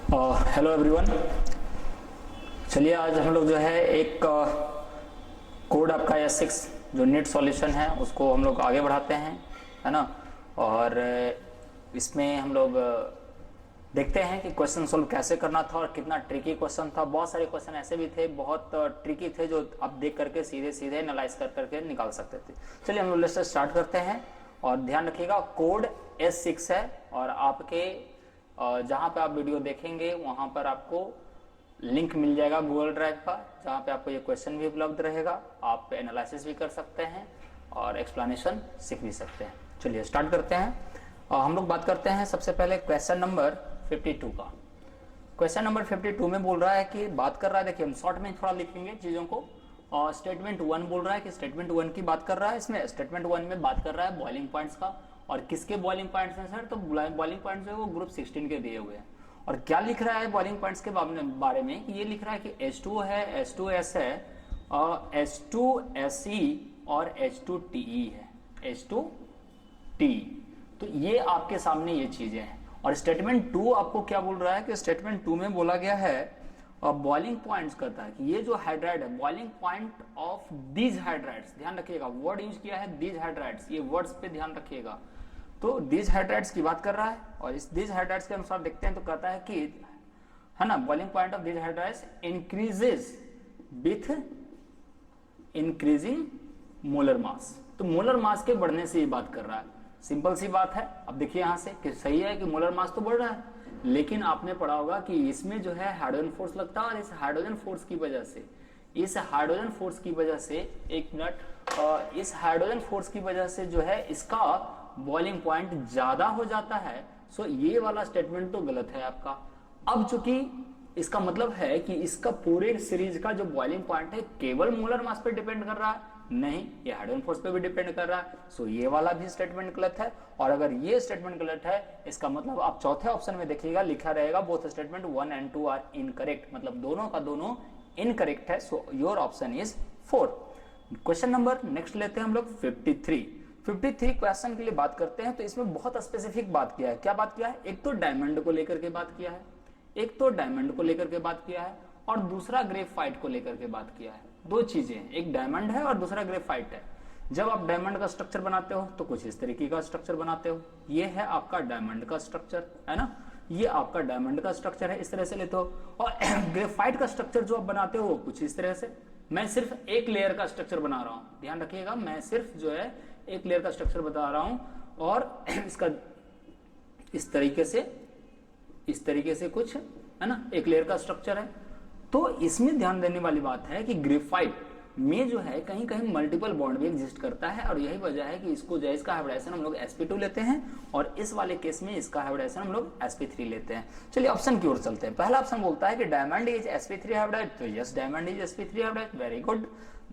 Hello everyone. चलिए आज हम लोग जो है एक कोड आपका S6 जो नीट सॉल्यूशन है उसको हम लोग आगे बढ़ाते हैं, है ना। और इसमें हम लोग देखते हैं कि क्वेश्चन सोल्व कैसे करना था और कितना ट्रिकी क्वेश्चन था। बहुत सारे क्वेश्चन ऐसे भी थे, बहुत ट्रिकी थे, जो आप देख करके सीधे सीधे एनालाइज कर करके निकाल सकते थे। चलिए हम लोग लेट्स स्टार्ट करते हैं। और ध्यान रखिएगा कोड S6 है और आपके जहां पे आप वीडियो देखेंगे वहां पर आपको लिंक मिल जाएगा गूगल ड्राइव का, जहां पे आपको ये क्वेश्चन भी उपलब्ध रहेगा। आप एनालिसिस भी कर सकते हैं और एक्सप्लेनेशन सीख भी सकते हैं। चलिए स्टार्ट करते हैं। हम लोग बात करते हैं सबसे पहले क्वेश्चन नंबर 52 का। क्वेश्चन नंबर 52 में बोल रहा है कि बात कर रहा है, देखिए हम शॉर्ट में थोड़ा लिखेंगे चीजों को। और स्टेटमेंट 1 बोल रहा है कि स्टेटमेंट 1 की बात कर रहा है। इसमें स्टेटमेंट 1 में बात कर रहा है बॉइलिंग पॉइंट्स का। और किसके बॉइलिंग पॉइंट्स हैं सर? तो बॉइलिंग पॉइंट्स जो है वो ग्रुप 16 के दिए हुए हैं। और क्या लिख रहा है बॉइलिंग पॉइंट्स के बारे में कि ये लिख रहा है कि H2 है, H2S है, और H2Se और H2Te है, H2Te। तो ये आपके सामने ये चीजें हैं। और स्टेटमेंट 2 आपको क्या बोल रहा है कि स्टेटमेंट 2 में बोला गया है बॉइलिंग पॉइंट्स करता है कि ये जो हाइड्राइड है, boiling point of these hydrides, ध्यान रखिएगा वर्ड यूज किया है दीज हाइड्राइड्स, ये वर्ड्स पे ध्यान रखिएगा। तो दीज हाइड्राइड्स की बात कर रहा है और इस दीज हाइड्राइड्स के अनुसार देखते हैं तो कहता है कि, है ना, boiling point of these hydrides increases with increasing molar mass. तो मोलर मास के बढ़ने से ये बात कर रहा है। सिंपल सी बात है। अब देखिए यहां से कि सही है कि मोलर मास तो बढ़ रहा है, लेकिन आपने पढ़ा होगा कि इसमें जो है हाइड्रोजन फोर्स लगता है और इस हाइड्रोजन फोर्स की वजह से, इस हाइड्रोजन फोर्स की वजह से, एक मिनट, इस हाइड्रोजन फोर्स की वजह से जो है इसका बॉइलिंग पॉइंट ज्यादा हो जाता है। सो ये वाला स्टेटमेंट तो गलत है आपका। अब चूंकि इसका मतलब है कि इसका पूरे सीरीज का जो बॉइलिंग पॉइंट है केवल मोलर मास पे डिपेंड कर रहा है, नहीं, ये हाइड्रोजन फोर्स पे भी डिपेंड कर रहा है। सो ये वाला भी स्टेटमेंट गलत है। और अगर ये स्टेटमेंट गलत है, इसका मतलब आप चौथे ऑप्शन में देखिएगा लिखा रहेगा both statement 1 and 2 are incorrect, मतलब दोनों का दोनों इनकरेक्ट है। So your option is 4। Question number next लेते हैं हम लोग 53 क्वेश्चन के लिए बात करते हैं। तो इसमें बहुत स्पेसिफिक बात किया है। क्या बात किया है? एक तो डायमंड को लेकर के बात किया है, एक तो डायमंड को लेकर के बात किया है, और दूसरा ग्रेफाइट को लेकर के बात किया है। दो चीजें हैं, एक डायमंड है और दूसरा ग्रेफाइट है। जब आप डायमंड का स्ट्रक्चर बनाते हो तो कुछ इस तरीके का स्ट्रक्चर बनाते हो। ये है आपका डायमंड का स्ट्रक्चर, है ना, ये आपका डायमंड का स्ट्रक्चर है, इस तरह से लेते हो। और ग्रेफाइट का स्ट्रक्चर जो आप बनाते हो कुछ इस तरह से। मैं सिर्फ एक लेयर का स्ट्रक्चर बना रहा हूं, ध्यान रखिएगा, मैं सिर्फ जो है एक लेयर का स्ट्रक्चर बता रहा हूं। और इसका इस तरीके से कुछ, है ना, एक लेयर का स्ट्रक्चर है। तो इसमें ध्यान देने वाली बात है कि ग्रेफाइट में जो है कहीं कहीं मल्टीपल बॉन्ड भी एग्जिस्ट करता है। और यही वजह है कि इसको जो है इसका हाइब्रिडाइजेशन हम लोग sp2 लेते हैं और इस वाले केस में इसका हाइब्रिडाइजेशन हम लोग sp3 लेते हैं। चलिए ऑप्शन की ओर चलते हैं। पहला ऑप्शन बोलता है कि डायमंड इज sp3 हाइब्रिडाइज, तो yes diamond is sp3 hybridize, very good.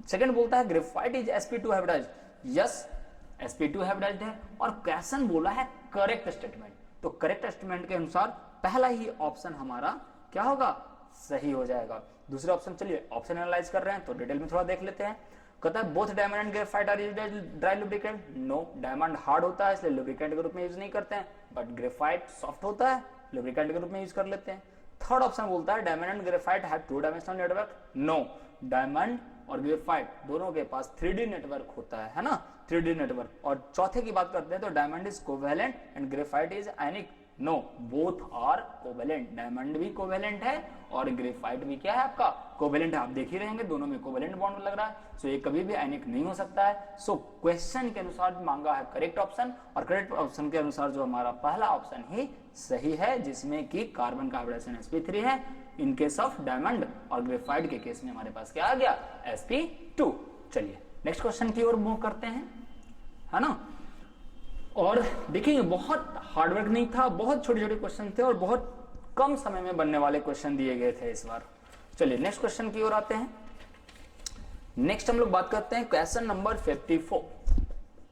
Second बोलता है graphite is sp2 hybridize, yes sp2 hybridize है। और क्वेश्चन बोला है करेक्ट स्टेटमेंट, तो करेक्ट स्टेटमेंट के अनुसार पहला ही ऑप्शन हमारा क्या होगा? सही हो जाएगा। दूसरा ऑप्शन, चलिए ऑप्शन एनालाइज कर रहे हैं तो डिटेल में थोड़ा देख लेते हैं। कहता है both diamond and graphite are used as dry lubricant, no, diamond hard होता है इसलिए लुब्रिकेंट के रूप में यूज नहीं करते हैं, बट ग्रेफाइट सॉफ्ट होता है लुब्रिकेंट के रूप में यूज कर लेते हैं। थर्ड ऑप्शन बोलता है diamond and graphite have two dimensional network, no, diamond और ग्रेफाइट दोनों के पास 3D नेटवर्क होता है ना, 3D नेटवर्क। और चौथे की बात करते हैं तो diamond is covalent and graphite is ionic, no, both are covalent, diamond भी कोवेलेंट है और ग्रेफाइट भी क्या है आपका? कोवेलेंट है। आप देख ही रहेंगे दोनों में कोवेलेंट बॉन्ड लग रहा है। सो ये कभी भी आयनिक नहीं हो सकता है। सो क्वेश्चन के अनुसार मांगा है करेक्ट ऑप्शन, और करेक्ट ऑप्शन के अनुसार जो हमारा पहला ऑप्शन ही सही है, जिसमें कि कार्बन का हाइब्रिडाइजेशन sp3 है इन केस ऑफ डायमंड, और ग्रेफाइट के केस में हमारे पास क्या आ गया? sp2। चलिए नेक्स्ट क्वेश्चन की ओर मूव करते हैं, है ना। और देखिए बहुत हार्डवर्क नहीं था, बहुत छोटे छोटे क्वेश्चन थे और बहुत कम समय में बनने वाले क्वेश्चन दिए गए थे इस बार। चलिए नेक्स्ट क्वेश्चन की ओर आते हैं। नेक्स्ट हम लोग बात करते हैं क्वेश्चन नंबर 54।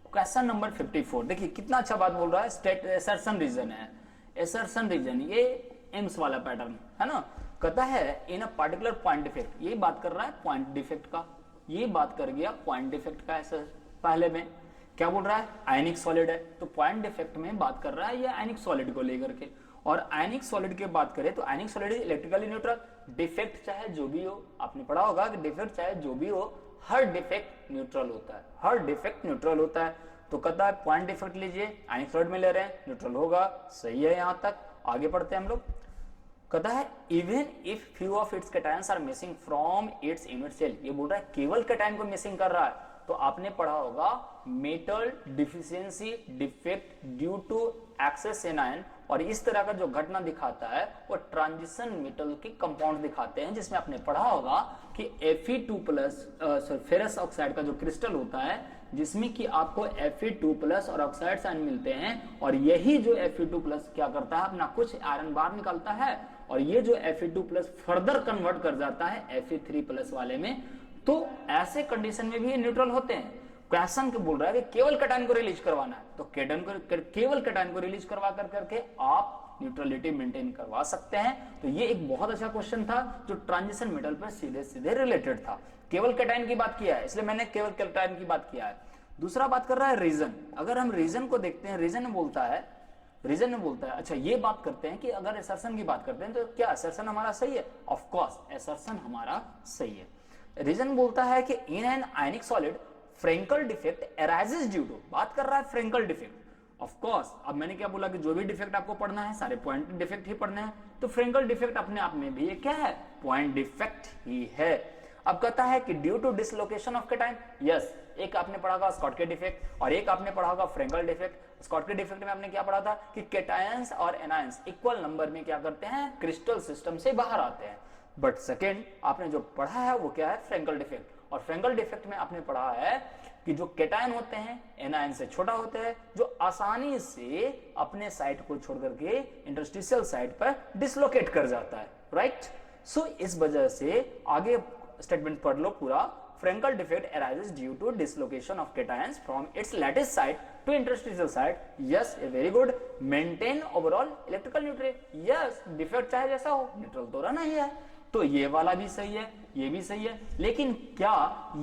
क्वेश्चन नंबर 54 देखिए कितना अच्छा बात बोल रहा है। स्टेट एसर्शन रीजन है, एसर्शन रीजन, ये एम्स वाला पैटर्न है ना। कहता है इन अ पार्टिकुलर पॉइंट डिफेक्ट, ये बात कर रहा है पॉइंट डिफेक्ट का, ये बात कर गया पॉइंट डिफेक्ट का। ऐसा पहले में क्या बोल रहा है? आयनिक सॉलिड है, तो पॉइंट डिफेक्ट में बात कर रहा है ये आयनिक सॉलिड को लेकर के। और आयनिक सॉलिड की बात करें तो आयनिक solid is electrically neutral, defect चाहे जो भी हो, आपने पढ़ा होगा कि डिफेक्ट चाहे जो भी हो, हर डिफेक्ट न्यूट्रल होता है, हर डिफेक्ट न्यूट्रल होता है। तो कहता है पॉइंट डिफेक्ट लीजिए, आयनिक सॉलिड में ले रहे हैं, न्यूट्रल होगा, सही है। यहां तक आगे पढ़ते हैं हम लोग। कहता है even if few of its cations are missing from its unit cell, ये बोल रहा है केवल कैटायन को मिसिंग कर रहा है। तो आपने पढ़ा होगा metal deficiency defect due to excess anion, और इस तरह का जो घटना दिखाता है वो ट्रांजिशन मेटल के कंपाउंड दिखाते हैं, जिसमें आपने पढ़ा होगा कि Fe2+ फेरस ऑक्साइड का जो क्रिस्टल होता है, जिसमें कि आपको Fe2+ और ऑक्साइड आयन मिलते हैं, और यही जो Fe2+ क्या करता है अपना कुछ आयरन बाहर निकालता है, और ये जो Fe2+ फर्दर कन्वर्ट कर जाता है Fe3+ वाले में। तो ऐसे कंडीशन में भी ये न्यूट्रल होते हैं। क्वेश्चन बोल रहा है कि केवल कैटायन को रिलीज करवाना है, तो केवल कैटायन को रिलीज करवा करके आप न्यूट्रलिटी मेंटेन करवा सकते हैं। तो ये एक बहुत अच्छा क्वेश्चन था जो ट्रांजिशन मेटल पर सीधे सीधे रिलेटेड था। केवल कैटायन की बात किया है, इसलिए मैंने केवल कैटायन की बात किया है। दूसरा बात कर रहा है रीजन। अगर हम रीजन को देखते हैं, रीजन में बोलता है अच्छा ये बात करते हैं कि अगर असर्शन की बात करते हैं तो क्या असर्शन हमारा सही है? ऑफ कोर्स असर्शन हमारा सही है। रीजन बोलता है कि in an ionic solid Frenkel defect arises due to, बात कर रहा है फ्रेंकल डिफेक्ट। ऑफ कोर्स अब मैंने क्या बोला कि जो भी डिफेक्ट आपको पढ़ना है सारे पॉइंट डिफेक्ट ही पढ़ने हैं, तो फ्रेंकल डिफेक्ट अपने आप में भी ये क्या है? पॉइंट डिफेक्ट ही है। अब कहता है कि due to dislocation of cation, yes, एक आपने पढ़ा होगा स्कॉटकी डिफेक्ट और एक आपने पढ़ा होगा फ्रेंकल डिफेक्ट। स्कॉटकी डिफेक्ट में आपने क्या पढ़ा था कि कैटायंस और एनायंस इक्वल नंबर में क्या करते हैं? क्रिस्टल सिस्टम से बाहर आते हैं। बट सेकेंड आपने जो पढ़ा है वो क्या है? Frenkel defect. और फ्रेंकल डिफेक्ट में आपने पढ़ा है कि जो कैटायन होते हैं एनायन से छोटा होते हैं, जो आसानी से अपने साइट को छोड़ करके इंटरस्टिशियल साइट पर डिसलोकेट कर जाता है, राइट? सो इस वजह से आगे स्टेटमेंट पढ़ लो पूरा। Frenkel defect arises due to dislocation of cations from its lattice site to interstitial site. Yes, very good. Maintain overall electrical neutrality. Yes, defect चाहे जैसा हो न्यूट्रल तो रहना ही है। तो ये वाला भी सही है, ये भी सही है। लेकिन क्या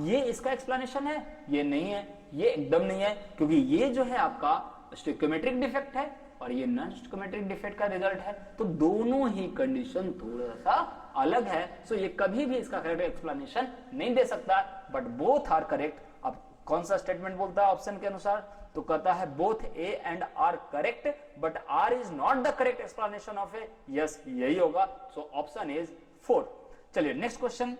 ये इसका एक्सप्लेनेशन है? ये नहीं है, ये एकदम नहीं है, क्योंकि ये जो है आपका स्टोइकोमेट्रिक डिफेक्ट है और ये नॉन स्टोइकोमेट्रिक डिफेक्ट का रिजल्ट है। तो दोनों ही कंडीशन थोड़ा सा अलग है। सो ये कभी भी इसका करेक्ट एक्सप्लेनेशन नहीं दे सकता, बट बोथ आर करेक्ट। अब कौन सा स्टेटमेंट बोलता है ऑप्शन के अनुसार? तो कहता है both A and R correct, but R is not the correct explanation of A. Yes, यही होगा। So option is 4। चलिए नेक्स्ट क्वेश्चन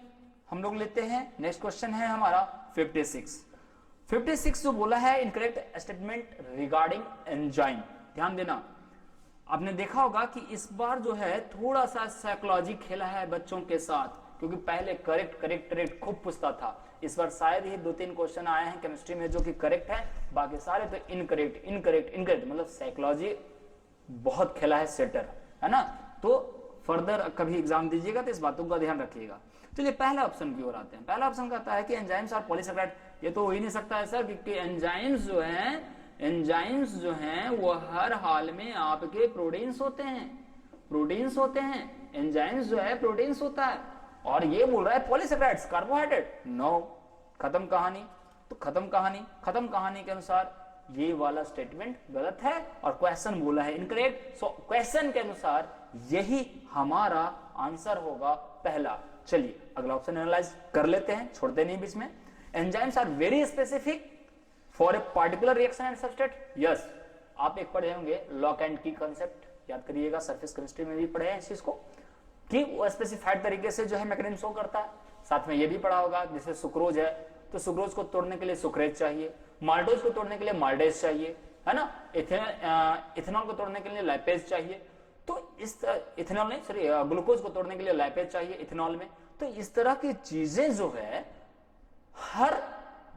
हम लोग लेते हैं। नेक्स्ट क्वेश्चन है हमारा 56 जो बोला है इनकरेक्ट स्टेटमेंट रिगार्डिंग एंजाइम। ध्यान देना, आपने देखा होगा कि इस बार जो है थोड़ा सा साइकोलॉजी खेला है बच्चों के साथ, क्योंकि पहले करेक्ट खूब पूछता था। इस बार शायद ही 2-3 क्वेश्चन आए हैं केमिस्ट्री में जो कि करेक्ट है, बाकी सारे तो इनकरेक्ट मतलब साइकोलॉजी बहुत खेला है सेटर, है ना? तो फर्दर कभी एग्जाम दीजिएगा तो इस बातों का ध्यान रखिएगा। चलिए पहले ऑप्शन की ओर आते हैं। पहला ऑप्शन कहता है कि एंजाइम्स और पॉलीसेकेराइड। ये तो हो ही नहीं सकता है सर, क्योंकि एंजाइम्स जो हैं वो हर हाल में आपके प्रोटीन्स होते हैं। एंजाइम्स जो है प्रोटीन्स होता है, और ये बोल रहा है पॉलीसेकेराइड्स कार्बोहाइड्रेट। नो, खत्म कहानी। तो खत्म कहानी के अनुसार ये वाला स्टेटमेंट गलत है और क्वेश्चन बोला है इनकरेक्ट। सो क्वेश्चन के अनुसार यही हमारा आंसर होगा पहला। चलिए अगला ऑप्शन एनालाइज कर लेते हैं, छोड़ते नहीं बीच में। Enzymes are very specific for a particular reaction and substrate. Yes, आप एक पढ़े होंगे लॉक एंड की कॉन्सेप्ट, याद करिएगा, सरफेस केमिस्ट्री में भी पढ़े हैं इस चीज को, कि वो स्पेसिफाइड तरीके से जो है मैकेनिज्म शो करता है। साथ में ये भी पढ़ा होगा जैसे सुक्रोज है, तो सुक्रोज को तोड़ने के लिए सुक्रेज चाहिए, माल्टोज को तोड़ने के लिए माल्टेज चाहिए, है ना? इथेनॉल को तोड़ने के लिए लैपेज चाहिए। तो इस इथेनॉल नहीं, सॉरी, ग्लूकोज को तोड़ने के लिए लैपेज चाहिए इथेनॉल में। तो इस तरह की चीजें जो है हर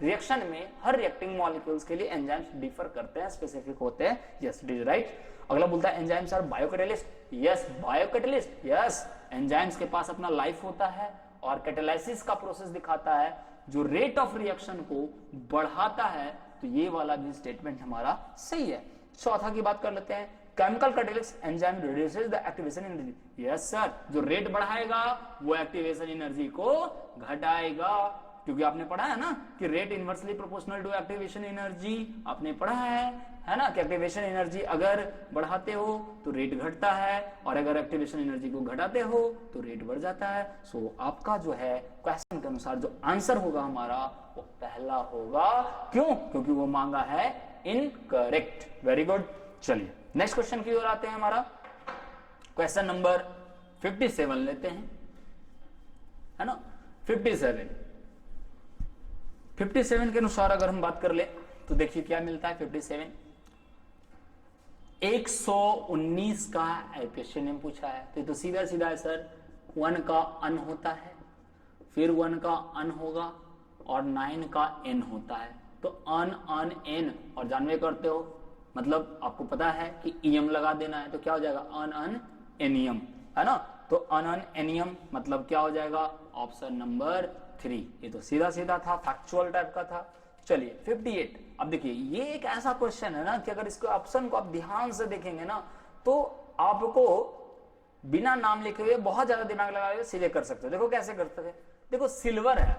रिएक्शन में, हर रिएक्टिंग मॉलिक्यूल्स के लिए एंजाइम्स डिफर करते हैं, स्पेसिफिक होते हैं। Yes, it is right. अगला बोलता है enzymes are biocatalyst. Yes, biocatalyst. Yes, enzymes के पास अपना लाइफ होता है और कैटालाइसिस का प्रोसेस दिखाता है जो रेट ऑफ रिएक्शन को बढ़ाता है। तो ये वाला भी स्टेटमेंट हमारा सही है। चौथा की बात कर लेते हैं, chemical catalyst enzyme reduces the activation energy. Yes sir, जो रेट बढ़ाएगा वो एक्टिवेशन एनर्जी को घटाएगा, क्योंकि आपने पढ़ा है ना कि rate inversely proportional to activation energy, आपने पढ़ा है है ना, कि एक्टिवेशन एनर्जी अगर बढ़ाते हो तो रेट घटता है और अगर एक्टिवेशन एनर्जी को घटाते हो तो रेट बढ़ जाता है। सो आपका जो है क्वेश्चन के अनुसार जो आंसर होगा हमारा वो पहला होगा। क्यों? क्योंकि वो मांगा है इनकरेक्ट। Very good. चलिए नेक्स्ट क्वेश्चन की ओर आते हैं। हमारा क्वेश्चन नंबर 57 लेते हैं, है ना। 57 के अनुसार अगर हम बात कर ले तो देखिए क्या मिलता है। 57 119 का एल्केशियम पूछा है, तो सीधा सीधा है सर, 1 का अन होता है, फिर 1 का अन होगा और 9 का एन होता है। तो अन अन एन, और जानवे करते हो मतलब आपको पता है कि ईएम लगा देना है, तो क्या हो जाएगा अन अन एनियम, है ना। तो अन अन एनियम मतलब क्या हो जाएगा, ऑप्शन नंबर 3। ये तो सीधा सीधा था, फैक्चुअल टाइप का था। चलिए 58। अब देखिए ये एक ऐसा क्वेश्चन है ना कि अगर इसके ऑप्शन को आप ध्यान से देखेंगे ना तो आपको बिना नाम लिखे हुए बहुत ज्यादा दिमाग लगाए हुए सीधे कर सकते हो। देखो कैसे करते हैं। देखो सिल्वर है,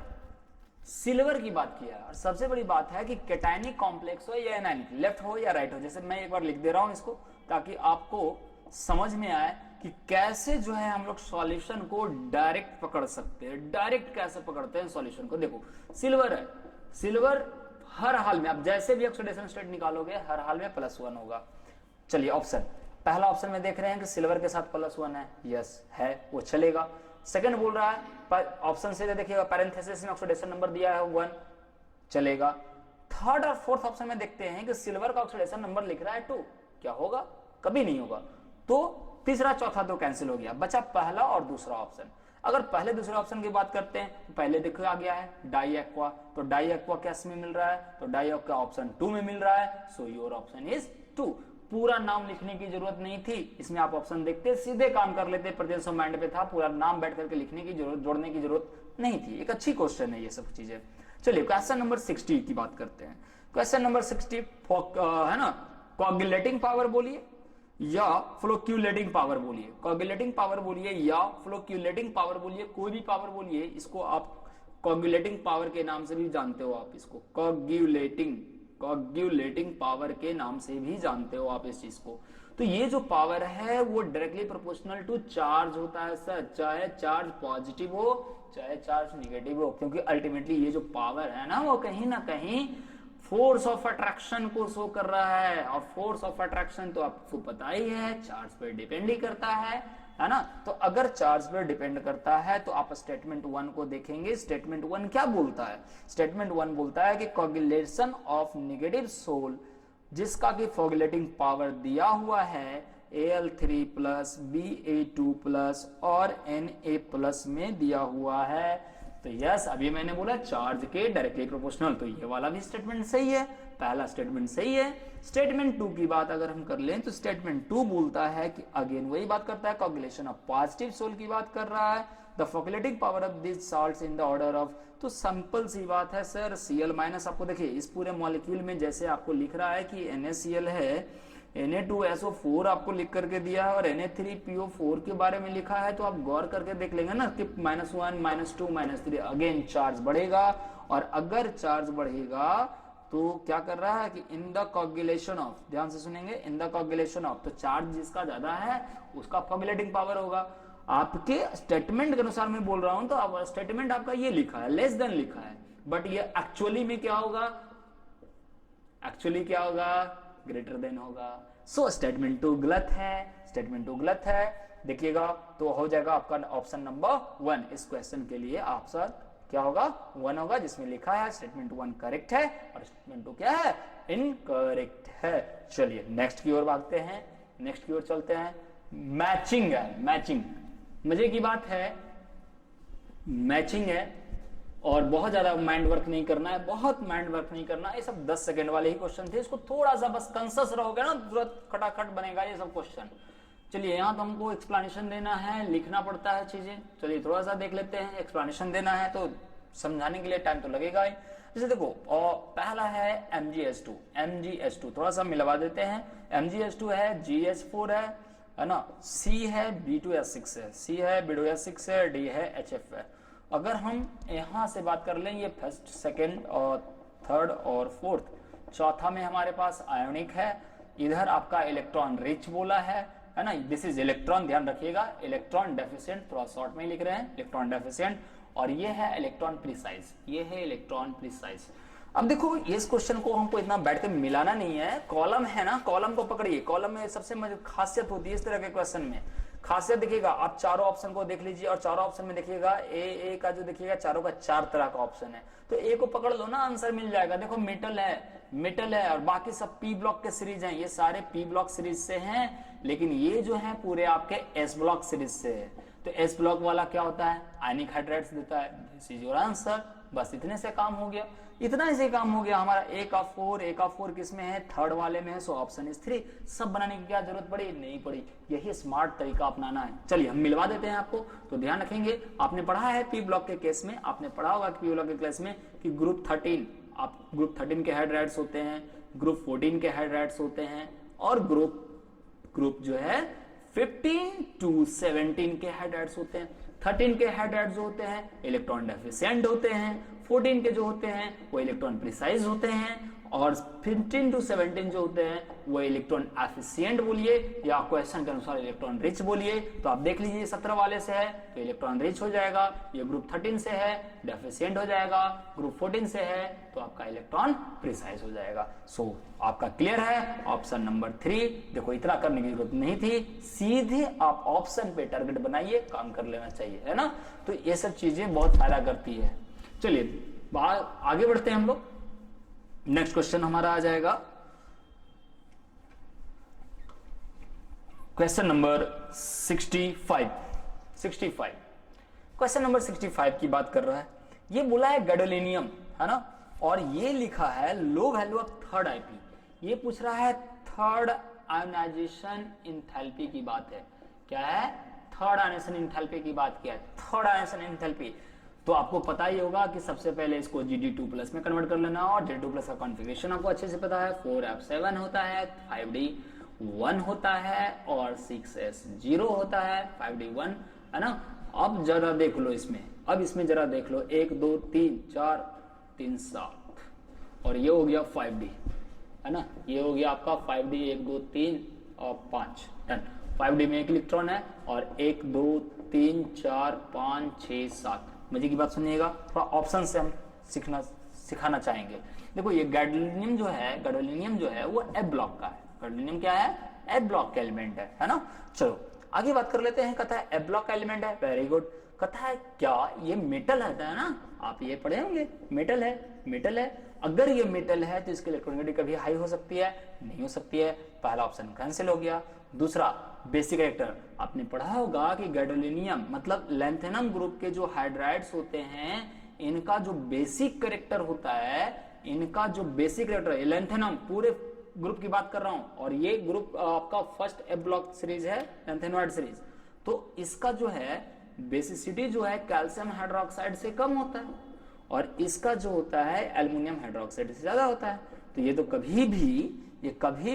सिल्वर की बात किया है, और सबसे बड़ी बात है कि कैटायनिक कॉम्प्लेक्स हो या एनायनिक, लेफ्ट हो या राइट हो। जैसे मैं एक बार लिख दे रहा हूं इसको ताकि आपको समझ में आए कि कैसे जो है हम लोग सॉल्यूशन को डायरेक्ट पकड़ सकते हैं। डायरेक्ट कैसे पकड़ते हैं सॉल्यूशन को। देखो सिल्वर है, सिल्वर हर हाल में आप जैसे भी ऑक्सीडेशन स्टेट निकालोगे हर हाल में +1 होगा। चलिए ऑप्शन, पहला ऑप्शन में देख रहे हैं कि सिल्वर के साथ +1 है, यस है, वो चलेगा। सेकंड बोल रहा है ऑप्शन से देखिएगा पैरेंथेसिस में ऑक्सीडेशन नंबर दिया है 1, चलेगा। थर्ड और फोर्थ ऑप्शन में देखते हैं कि सिल्वर का ऑक्सीडेशन नंबर लिख रहा है 2, क्या होगा, कभी नहीं होगा। तो तीसरा चौथा तो कैंसिल हो गया, बचा पहला और दूसरा ऑप्शन। अगर पहले दूसरे ऑप्शन की बात करते हैं तो पहले देखो आ गया है डाई एक्वा, तो डाई एक्वा कैसे में मिल रहा है, तो डाई एक्वा ऑप्शन 2 में मिल रहा है। So your option is 2। पूरा नाम लिखने की जरूरत नहीं थी, इसमें आप ऑप्शन देखते सीधे काम कर लेते, प्रेजेंस ऑफ माइंड पे था, पूरा नाम बैठ करके लिखने की जरूरत, जोड़ने की जरूरत नहीं थी। एक अच्छी क्वेश्चन है ये सब चीजें। चलिए क्वेश्चन नंबर 60 की बात करते हैं। क्वेश्चन नंबर 60 है ना, कोगुलेटिंग पावर बोलिए या फ्लोक्यूलेटिंग पावर बोलिए, कोगुलेटिंग पावर बोलिए या फ्लोक्यूलेटिंग पावर बोलिए, कोई भी पावर बोलिए, इसको आप कोगुलेटिंग पावर के नाम से भी जानते हो आप इसको, कोगुलेटिंग पावर के नाम से भी जानते हो आप इस चीज को। तो ये जो पावर है वो डायरेक्टली प्रोपोर्शनल टू चार्ज होता है सर, चाहे चार्ज पॉजिटिव हो चाहे चार्ज निगेटिव हो, क्योंकि अल्टीमेटली ये जो पावर है ना वो कहीं ना कहीं फोर्स ऑफ अट्रैक्शन को शो कर रहा है, और फोर्स ऑफ अट्रैक्शन तो आपको पता ही है चार्ज पर डिपेंड ही करता है ना। तो अगर चार्ज पर डिपेंड करता है तो आप स्टेटमेंट 1 को देखेंगे। स्टेटमेंट 1 क्या बोलता है, स्टेटमेंट 1 बोलता है कि कोगुलेशन ऑफ नेगेटिव सोल जिसका कि कोगुलेटिंग पावर दिया हुआ है Al3 प्लस Ba2 प्लस और Na+ में दिया हुआ है। तो यस, अभी मैंने बोला चार्ज के डायरेक्टली प्रोपोर्शनल, तो ये वाला भी स्टेटमेंट सही है, पहला स्टेटमेंट सही है। स्टेटमेंट 2 की बात अगर हम कर लें तो स्टेटमेंट 2 बोलता है कि अगेन वही बात करता है, कोगुलेशन ऑफ पॉजिटिव सोल की बात कर रहा है। The flocculating power of this salts in the order of, तो सिंपल सी बात है सर, Cl- आपको देखिए इस पूरे मॉलिक्यूल में जैसे आपको लिख रहा है कि NaCl है, Na2SO4 आपको लिख करके दिया है और Na3PO4 के बारे में लिखा है, तो आप गौर करके देख लेंगे ना कि -1 -2 -3 अगेन चार्ज बढ़ेगा, और अगर चार्ज बढ़ेगा तो क्या कर रहा है कि इन द कोगुलेशन ऑफ, ध्यान से सुनेंगे, इन द कोगुलेशन ऑफ, तो चार्ज जिसका ज्यादा है उसका कोगुलेटिंग पावर होगा। आपके स्टेटमेंट के अनुसार मैं बोल रहा हूं, तो स्टेटमेंट आपका ये लिखा है लेस देन लिखा है, बट ये एक्चुअली में क्या होगा, एक्चुअली क्या होगा, ग्रेटर देन होगा। सो स्टेटमेंट 2 गलत है, स्टेटमेंट 2 गलत है। देखिएगा तो हो जाएगा आपका ऑप्शन नंबर 1 इस क्वेश्चन के लिए ऑप्शन क्या होगा, 1 होगा, जिसमें लिखा है स्टेटमेंट 1 करेक्ट है और स्टेटमेंट 2 क्या है, इनकरेक्ट है। चलिए नेक्स्ट की ओर भागते हैं, नेक्स्ट की ओर चलते हैं। मैचिंग है, मैचिंग मजे की बात है, मैचिंग है और बहुत ज्यादा माइंड वर्क नहीं करना है, बहुत माइंड वर्क नहीं करना है। ये सब 10 सेकंड वाले ही क्वेश्चन थे, इसको थोड़ा सा बस कंसस रहोगे ना तुरंत खटाखट बनेगा ये सब क्वेश्चन। चलिए यहाँ तो हमको एक्सप्लेनेशन देना है, लिखना पड़ता है चीजें, चलिए थोड़ा सा देख लेते हैं। एक्सप्लेनेशन देना है तो समझाने के लिए टाइम तो लगेगा ही। जैसे देखो और पहला है MgS2 थोड़ा सा मिलवा देते हैं। MgS2 है, GS4 है ना, C है, B2S6 है, C है, B2S6 है, D है, HF है। अगर हम यहां से बात कर लें, ये फर्स्ट सेकंड और थर्ड और फोर्थ, चौथा में हमारे पास आयोनिक है, इधर आपका इलेक्ट्रॉन रिच बोला है ना, दिस इज इलेक्ट्रॉन, ध्यान रखिएगा, इलेक्ट्रॉन डेफिशिएंट, थोड़ा शॉर्ट में लिख रहे हैं इलेक्ट्रॉन डेफिशिएंट, और ये है इलेक्ट्रॉन प्रिसाइज, ये है इलेक्ट्रॉन प्रिसाइज। अब देखो इस क्वेश्चन को हमको इतना बैठ के मिलाना नहीं है, कॉलम है ना, कॉलम को पकड़िए, कॉलम में सबसे खासियत होती है इस तरह के क्वेश्चन में, खासियत देखिएगा, आप चारों ऑप्शन को देख लीजिए और चारों ऑप्शन में देखिएगा ए का जो देखिएगा चारों का 4 तरह का ऑप्शन है, तो ए को पकड़ लो ना, आंसर मिल जाएगा। देखो मेटल है और बाकी सब पी ब्लॉक के सीरीज हैं, ये सारे पी ब्लॉक सीरीज से हैं, लेकिन ये जो है पूरे आपके एस ब्लॉक सीरीज से है। तो एस ब्लॉक वाला क्या होता है, आयनिक हाइड्राइड्स देता है, दिस इज योर आंसर। बस इतने से काम हो गया, इतना ही से काम हो गया हमारा। ए का 4 किस में है, थर्ड वाले में है, सो ऑप्शन इज 3। सब बनाने की क्या जरूरत पड़ी, नहीं पड़ी, यही स्मार्ट तरीका अपनाना है। चलिए हम मिलवा देते हैं आपको, तो ध्यान रखेंगे, आपने पढ़ा है पी ब्लॉक के केस में, आपने पढ़ा होगा पी ब्लॉक के केस में कि ग्रुप 13, आप ग्रुप 13 के हाइड्राइड्स होते हैं, ग्रुप 14 के हाइड्राइड्स होते हैं, और ग्रुप जो है 15 to 17 के हाइड्राइड्स होते हैं। 13 के हाइड्राइड्स जो होते हैं इलेक्ट्रॉन डेफिशिएंट होते हैं, 14 के जो होते हैं वो इलेक्ट्रॉन प्रिसाइज होते हैं, और 15 to 17 जो होते हैं वो इलेक्ट्रॉन एफिशिएंट बोलिए या क्वेश्चन के अनुसार इलेक्ट्रॉन रिच बोलिए। तो आप देख लीजिए 17 वाले से है तो इलेक्ट्रॉन रिच हो जाएगा, ये ग्रुप 13 से है डेफिशिएंट हो जाएगा, ग्रुप 14 से है तो आपका इलेक्ट्रॉन प्रिसाइज हो जाएगा। सो आपका क्लियर है ऑप्शन नंबर 3। देखो इतना करने की जरूरत नहीं थी, सीधे आप ऑप्शन पे टारगेट बनाइए, काम कर लेना चाहिए, है ना। तो ये सब चीजें बहुत फायदा करती है। चलिए आगे बढ़ते हैं हम लोग। नेक्स्ट क्वेश्चन हमारा आ जाएगा क्वेश्चन नंबर 65। क्वेश्चन नंबर 65 की बात कर रहा है, ये बोला है गैडोलिनियम, है ना, और ये लिखा है low value of third IP. ये पूछ रहा है थर्ड आयोनाइजेशन इंथैल्पी की बात है। क्या है, थर्ड आयोनाइजेशन इंथैल्पी की बात किया है, थर्ड आयोनाइजेशन इंथैल्पी। तो आपको पता ही होगा कि सबसे पहले इसको GD2+ में कन्वर्ट कर लेना, और GD2+ का कॉन्फ़िगरेशन आपको अच्छे से पता है, 4f7 होता है, 5d1 होता है और 6s0 होता है, 5d1, है ना। अब जरा देख लो इसमें, अब इसमें जरा देख लो, 1 2 3 4 3 7, और ये हो गया 5d, है ना, ये हो गया आपका 5d, 1 2 3 और 5, डन। 5d में 1 इलेक्ट्रॉन है, और 1 2 3 4 5 6 7। मजे की बात सुनिएगा, थोड़ा ऑप्शन से हम सिखाना चाहेंगे। देखो ये गैडोलिनियम जो है वो ए ब्लॉक का है। गैडोलिनियम क्या है, ए ब्लॉक का एलिमेंट है ना। चलो आगे बात कर लेते हैं। कहता है ए ब्लॉक का एलिमेंट है, वेरी गुड। कहता है क्या ये मेटल है ना, आप ये पढ़े होंगे, मेटल है। अगर ये मेटल है तो इसकी इलेक्ट्रोनेगेटिविटी कभी हाई हो सकती है, नहीं हो सकती है, पहला ऑप्शन कैंसिल हो गया। दूसरा बेसिक कैरेक्टर, आपने पढ़ा होगा कि गैडोलिनियम मतलब लैंथेनम ग्रुप के जो हाइड्राइड्स होते हैं, इनका जो बेसिक कैरेक्टर होता है, इनका जो बेसिक कैरेक्टर है, लैंथेनम पूरे ग्रुप की बात कर रहा हूं, और ये ग्रुप आपका फर्स्ट ए ब्लॉक सीरीज है, लैंथेनोइड सीरीज। तो इसका जो है बेसिसिटी जो है कैल्शियम हाइड्रोक्साइड से कम होता है, और इसका जो होता है एल्युमिनियम हाइड्रोक्साइड से ज्यादा होता है। तो ये तो कभी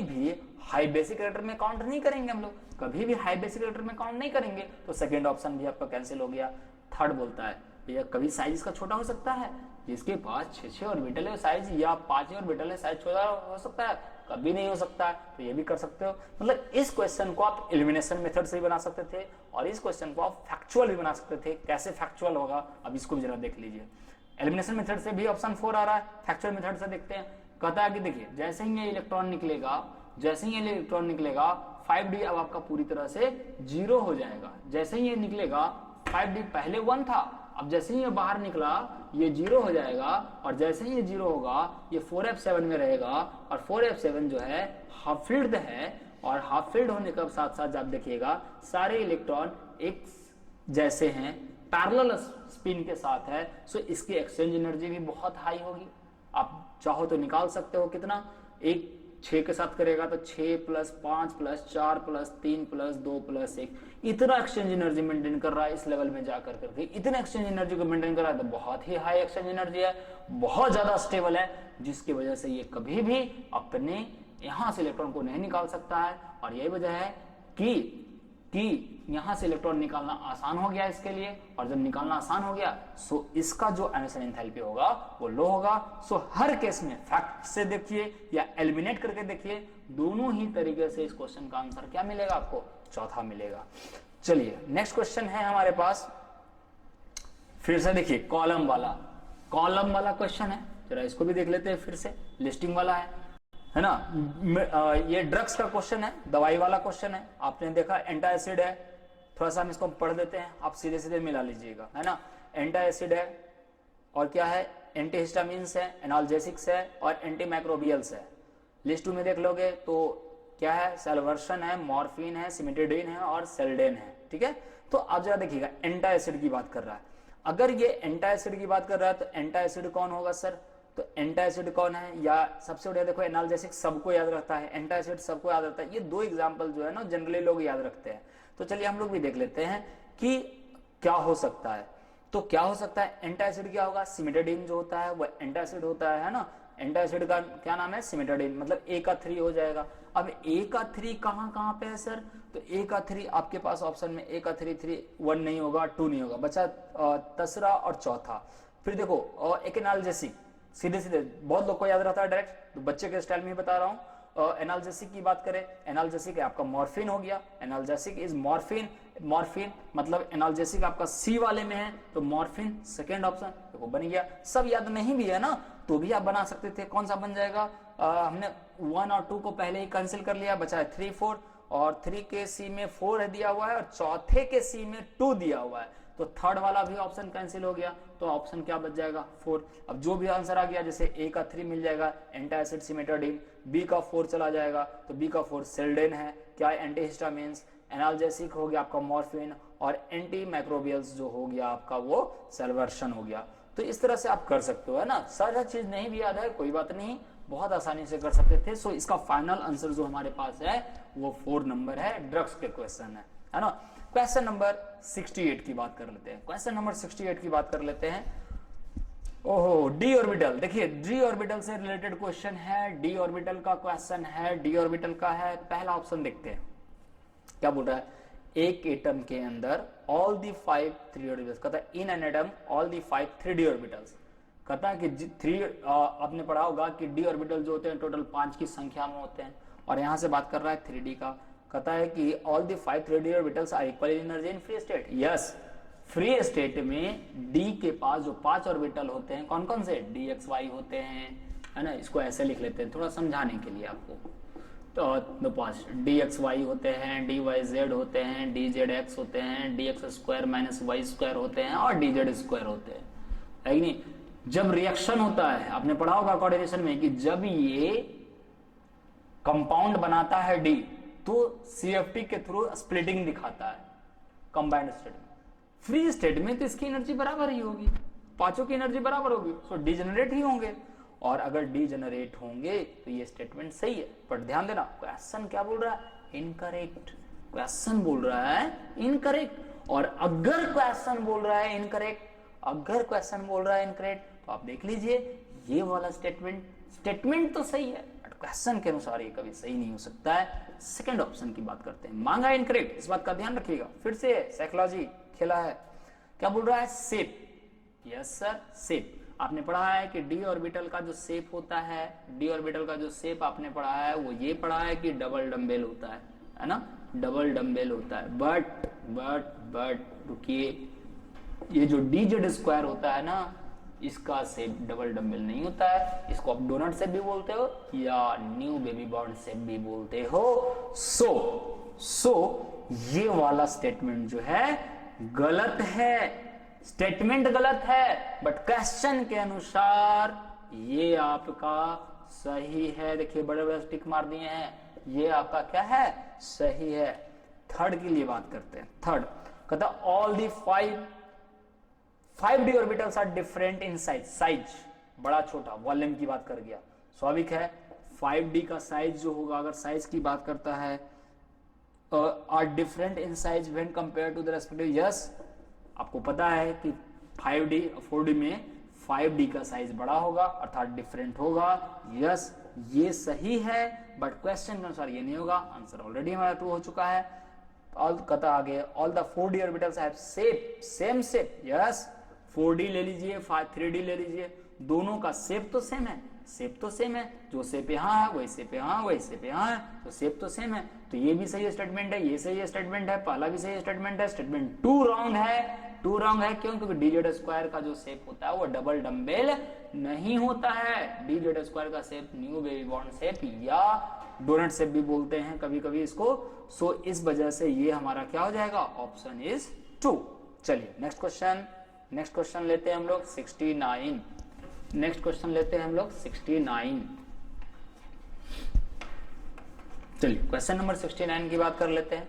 भी हाई बेसिक कैरेक्टर में काउंट नहीं करेंगे हम लोग, कभी भी हाई बेसिक कैरेक्टर में काउंट नहीं करेंगे। तो सेकंड ऑप्शन भी आपका कैंसिल हो गया। थर्ड बोलता है भैया कभी साइज इसका छोटा हो सकता है, जिसके पास 6 ऑर्बिटल है साइज, या 5 ऑर्बिटल है साइज छोटा हो सकता है, कभी नहीं हो सकता है। तो ये भी कर सकते हो। मतलब इस क्वेश्चन को आप एलिमिनेशन मेथड से भी बना सकते थे, और इस क्वेश्चन को आप फैक्चुअल भी बना सकते थे। कैसे फैक्चुअल होगा, अब इसको भी जरा देख लीजिए। एलिमिनेशन मेथड से भी ऑप्शन 4 आ रहा है, फैक्चुअल मेथड से देखते हैं। कहता है कि देखिए जैसे ही ये इलेक्ट्रॉन निकलेगा 5d अब आपका पूरी तरह से 0 हो जाएगा। जैसे ही ये निकलेगा 5d पहले 1 था, अब जैसे ही ये बाहर निकला ये 0 हो जाएगा, और जैसे ही ये 0 होगा ये 4f7 में रहेगा, और 4f7 जो है हाफ फील्ड है, और हाफ फील्ड होने के साथ साथ आप देखिएगा सारे इलेक्ट्रॉन एक जैसे हैं, पैरेलल स्पिन के साथ है, सो इसकी एक्सचेंज एनर्जी भी बहुत हाई होगी। आप चाहो तो निकाल सकते हो कितना, एक 6 के साथ करेगा तो 6 + 5 + 4 + 3 + 2 + 1, इतना एक्सचेंज एनर्जी मेंटेन कर रहा है इस लेवल में जाकर करके। इतने एक्सचेंज एनर्जी को मेंटेन कर रहा है तो बहुत ही हाई एक्सचेंज एनर्जी है, बहुत ज्यादा स्टेबल है, जिसकी वजह से ये कभी भी अपने यहां से इलेक्ट्रॉन को नहीं निकाल सकता है। और यही वजह है कि कि यहां से इलेक्ट्रॉन निकालना आसान हो गया इसके लिए, और जब निकालना आसान हो गया सो इसका जो आयोनाइजेशन एंथैल्पी होगा वो लो होगा। सो हर केस में फैक्ट से देखिए या एलिमिनेट करके देखिए, दोनों ही तरीके से इस क्वेश्चन का आंसर क्या मिलेगा आपको, चौथा मिलेगा। चलिए नेक्स्ट क्वेश्चन है हमारे पास, फिर से देखिए कॉलम वाला क्वेश्चन है, जरा इसको भी देख लेते हैं फिर से, लिस्टिंग वाला है ना। ये ड्रग्स का क्वेश्चन है, दवाई वाला क्वेश्चन है। आपने देखा एंटासिड है, थोड़ा सा हम इसको पढ़ देते हैं, आप सीधे सीधे मिला लीजिएगा, है ना। एंटासिड है और क्या है, एंटीहिस्टामिन्स है, एनाल्जेसिक्स है और एंटीमाइक्रोबियल्स है। लिस्ट 2 में देख लोगे तो क्या है, सेल्वर्सन है, मॉर्फिन है, सिमिटेडिन है और सेल्डेन है, ठीक है। तो आप जरा देखिएगा, एंटासिड की बात कर रहा है, अगर ये एंटासिड की बात कर रहा है तो एंटासिड कौन होगा सर, तो एंटासिड कौन है, या सबसे बढ़िया देखो एनाल्जेसिक सबको याद रखता है, एंटासिड सबको याद रखता है। ये दो एग्जांपल जो है ना जनरली लोग याद रखते हैं। तो चलिए हम लोग भी देख लेते हैं कि क्या हो सकता है। तो क्या हो सकता है, एंटासिड क्या होगा, सिमिटाडीन जो होता है वो एंटासिड होता है ना। एंटासिड का क्या नाम है, सिमिटाडीन, मतलब ए का 3 हो जाएगा। अब ए का 3 कहां पे है सर, तो ए का 3 आपके पास ऑप्शन में ए का 3 1 नहीं होगा, 2 नहीं होगा, बचा तीसरा और चौथा। फिर देखो एक एनाल्जेसिक, सीधे सीधे बहुत लोग को याद रहता है डायरेक्ट, तो बच्चे के स्टाइल में ही बता रहा हूं। एनाल्जेसिक की बात करें, एनाल्जेसिक है आपका मॉर्फिन हो गया, एनाल्जेसिक इज मॉर्फिन, मॉर्फिन मतलब एनाल्जेसिक आपका सी वाले में है, तो मॉर्फिन सेकंड ऑप्शन देखो बन गया। सब याद नहीं भी है ना तो भी आप बना सकते थे, कौन सा बन जाएगा, हमने 1 और 2 को पहले ही कैंसिल कर लिया, बचा है 3 4, और 3 के सी में 4 दिया हुआ है और चौथे के सी में 2 दिया हुआ है, तो थर्ड वाला भी ऑप्शन कैंसिल हो गया, तो ऑप्शन क्या बच जाएगा 4। अब जो भी आंसर आ गया, जैसे ए का 3 मिल जाएगा एंटासिड सिमिटाडीन, बी का 4 चला जाएगा तो बी का 4 सेल्डेन है, क्या है एंटीहिस्टामिन्स, एनाल्जेसिक हो गया आपका मॉर्फिन, और एंटी माइक्रोबियल्स जो हो गया आपका वो सेल्वर्सन हो गया। तो इस तरह से आप कर सकते हो, है ना। सारा चीज नहीं भी याद है कोई बात नहीं, बहुत आसानी से कर सकते थे। सो इसका फाइनल आंसर जो हमारे पास है वो 4 नंबर है, ड्रग्स के क्वेश्चन है ना। क्वेश्चन नंबर 68 की बात कर लेते हैं, क्वेश्चन नंबर 68 की बात कर लेते हैं। ओहो, डी ऑर्बिटल, देखिए डी ऑर्बिटल से रिलेटेड क्वेश्चन है, डी ऑर्बिटल का क्वेश्चन है, डी ऑर्बिटल का है। पहला ऑप्शन देखते हैं क्या बोल रहा है, एक एटम के अंदर ऑल दी 5 3d ऑर्बिटल्स, कहता है in an atom all the 5 3d orbitals, कहता है कि 3 आपने पढ़ा होगा कि डी ऑर्बिटल जो होते हैं टोटल 5 की संख्या में होते हैं, और यहां से बात कर रहा है 3d का, कहता है कि all the 5 3d orbitals are equal in energy in free state. Yes, free state में डी के पास जो 5 ऑर्बिटल होते हैं, कौन कौन से, डी एक्स वाई होते हैं, है ना। इसको ऐसे लिख लेते हैं थोड़ा समझाने के लिए आपको, तो 5 डी एक्स वाई होते हैं, डी वाई जेड होते हैं, डी जेड एक्स होते हैं, d x square minus y square होते हैं, और डी जेड स्क्वायर होते हैं, है कि नहीं। जब रिएक्शन होता है, आपने पढ़ा होगा कोऑर्डिनेशन में कि जब ये कंपाउंड बनाता है डी तो सीएफटी के थ्रू स्प्लिटिंग दिखाता है कंबाइंड स्टेट में। फ्री स्टेट में तो इसकी एनर्जी बराबर ही होगी, पांचों की एनर्जी बराबर होगी, सो डीजेनरेट ही होंगे, और अगर डीजेनरेट होंगे तो ये स्टेटमेंट सही है। पर ध्यान देना, क्वेश्चन क्या बोल रहा है, इनकरेक्ट, क्वेश्चन बोल रहा है इनकरेक्ट। और अगर क्वेश्चन बोल रहा है इनकरेक्ट, अगर क्वेश्चन बोल रहा है इनकरेक्ट, तो आप देख लीजिए ये वाला स्टेटमेंट तो सही है, बट क्वेश्चन के अनुसार ये कभी सही नहीं हो सकता है। सेकंड ऑप्शन की बात करते हैं, मांगा इनकरेक्ट, इस बात का ध्यान रखिएगा। फिर से साइकोलॉजी खेला है, क्या बोल रहा है, शेप। यस सर, शेप आपने पढ़ा है कि डी ऑर्बिटल का जो शेप होता है, डी ऑर्बिटल का जो शेप आपने पढ़ा है वो ये पढ़ा है कि डबल डम्बेल होता है ना, डबल डम्बेल होता है। बट रुकिए, ये जो डी जेड स्क्वायर होता है ना, इसका शेप डबल डम्बेल नहीं होता है, इसको आप डोनट शेप भी बोलते हो या न्यू बेबी बॉर्न शेप भी बोलते हो। सो ये वाला स्टेटमेंट जो है गलत है, स्टेटमेंट गलत है, बट क्वेश्चन के अनुसार ये आपका सही है। देखिए बड़े बड़े टिक मार दिए हैं, ये आपका क्या है, सही है। थर्ड के लिए बात करते हैं। थर्ड कहता all the 5d orbitals are different in size, बड़ा छोटा, वॉल्यूम की बात कर गया, स्वाभाविक है 5d का साइज जो होगा, अगर साइज की बात करता है, are different in size when compare to the respective. Yes, आपको पता है कि 5d 4d में 5d का साइज बड़ा होगा अर्थात डिफरेंट होगा। यस, ये सही है, बट क्वेश्चन के अनुसार ये नहीं होगा, आंसर ऑलरेडी हमारा 2 हो चुका है। ऑल कता आगे all the 4d orbitals have same shape, yes 4d ले लीजिए 3d ले लीजिए, दोनों का शेप तो सेम है, शेप तो सेम है, जो शेप यहाँ है वही शेप यहाँ, वही शेप यहाँ है, तो शेप तो सेम है, तो ये भी सही स्टेटमेंट है, ये सही स्टेटमेंट है, पहला भी सही स्टेटमेंट है, स्टेटमेंट 2 रॉन्ग है। 2 रॉन्ग है क्यों? क्योंकि dz स्क्वायर का जो शेप होता है वो डबल डम्बेल नहीं होता है, dz स्क्वायर का shape new baby born shape या डोनट शेप भी बोलते हैं कभी कभी इसको, सो इस वजह से ये हमारा क्या हो जाएगा, ऑप्शन इज 2। चलिए नेक्स्ट क्वेश्चन लेते हैं हम लोग 69। नेक्स्ट क्वेश्चन लेते हैं हम लोग 69। चलिए क्वेश्चन नंबर 69 की बात कर लेते हैं।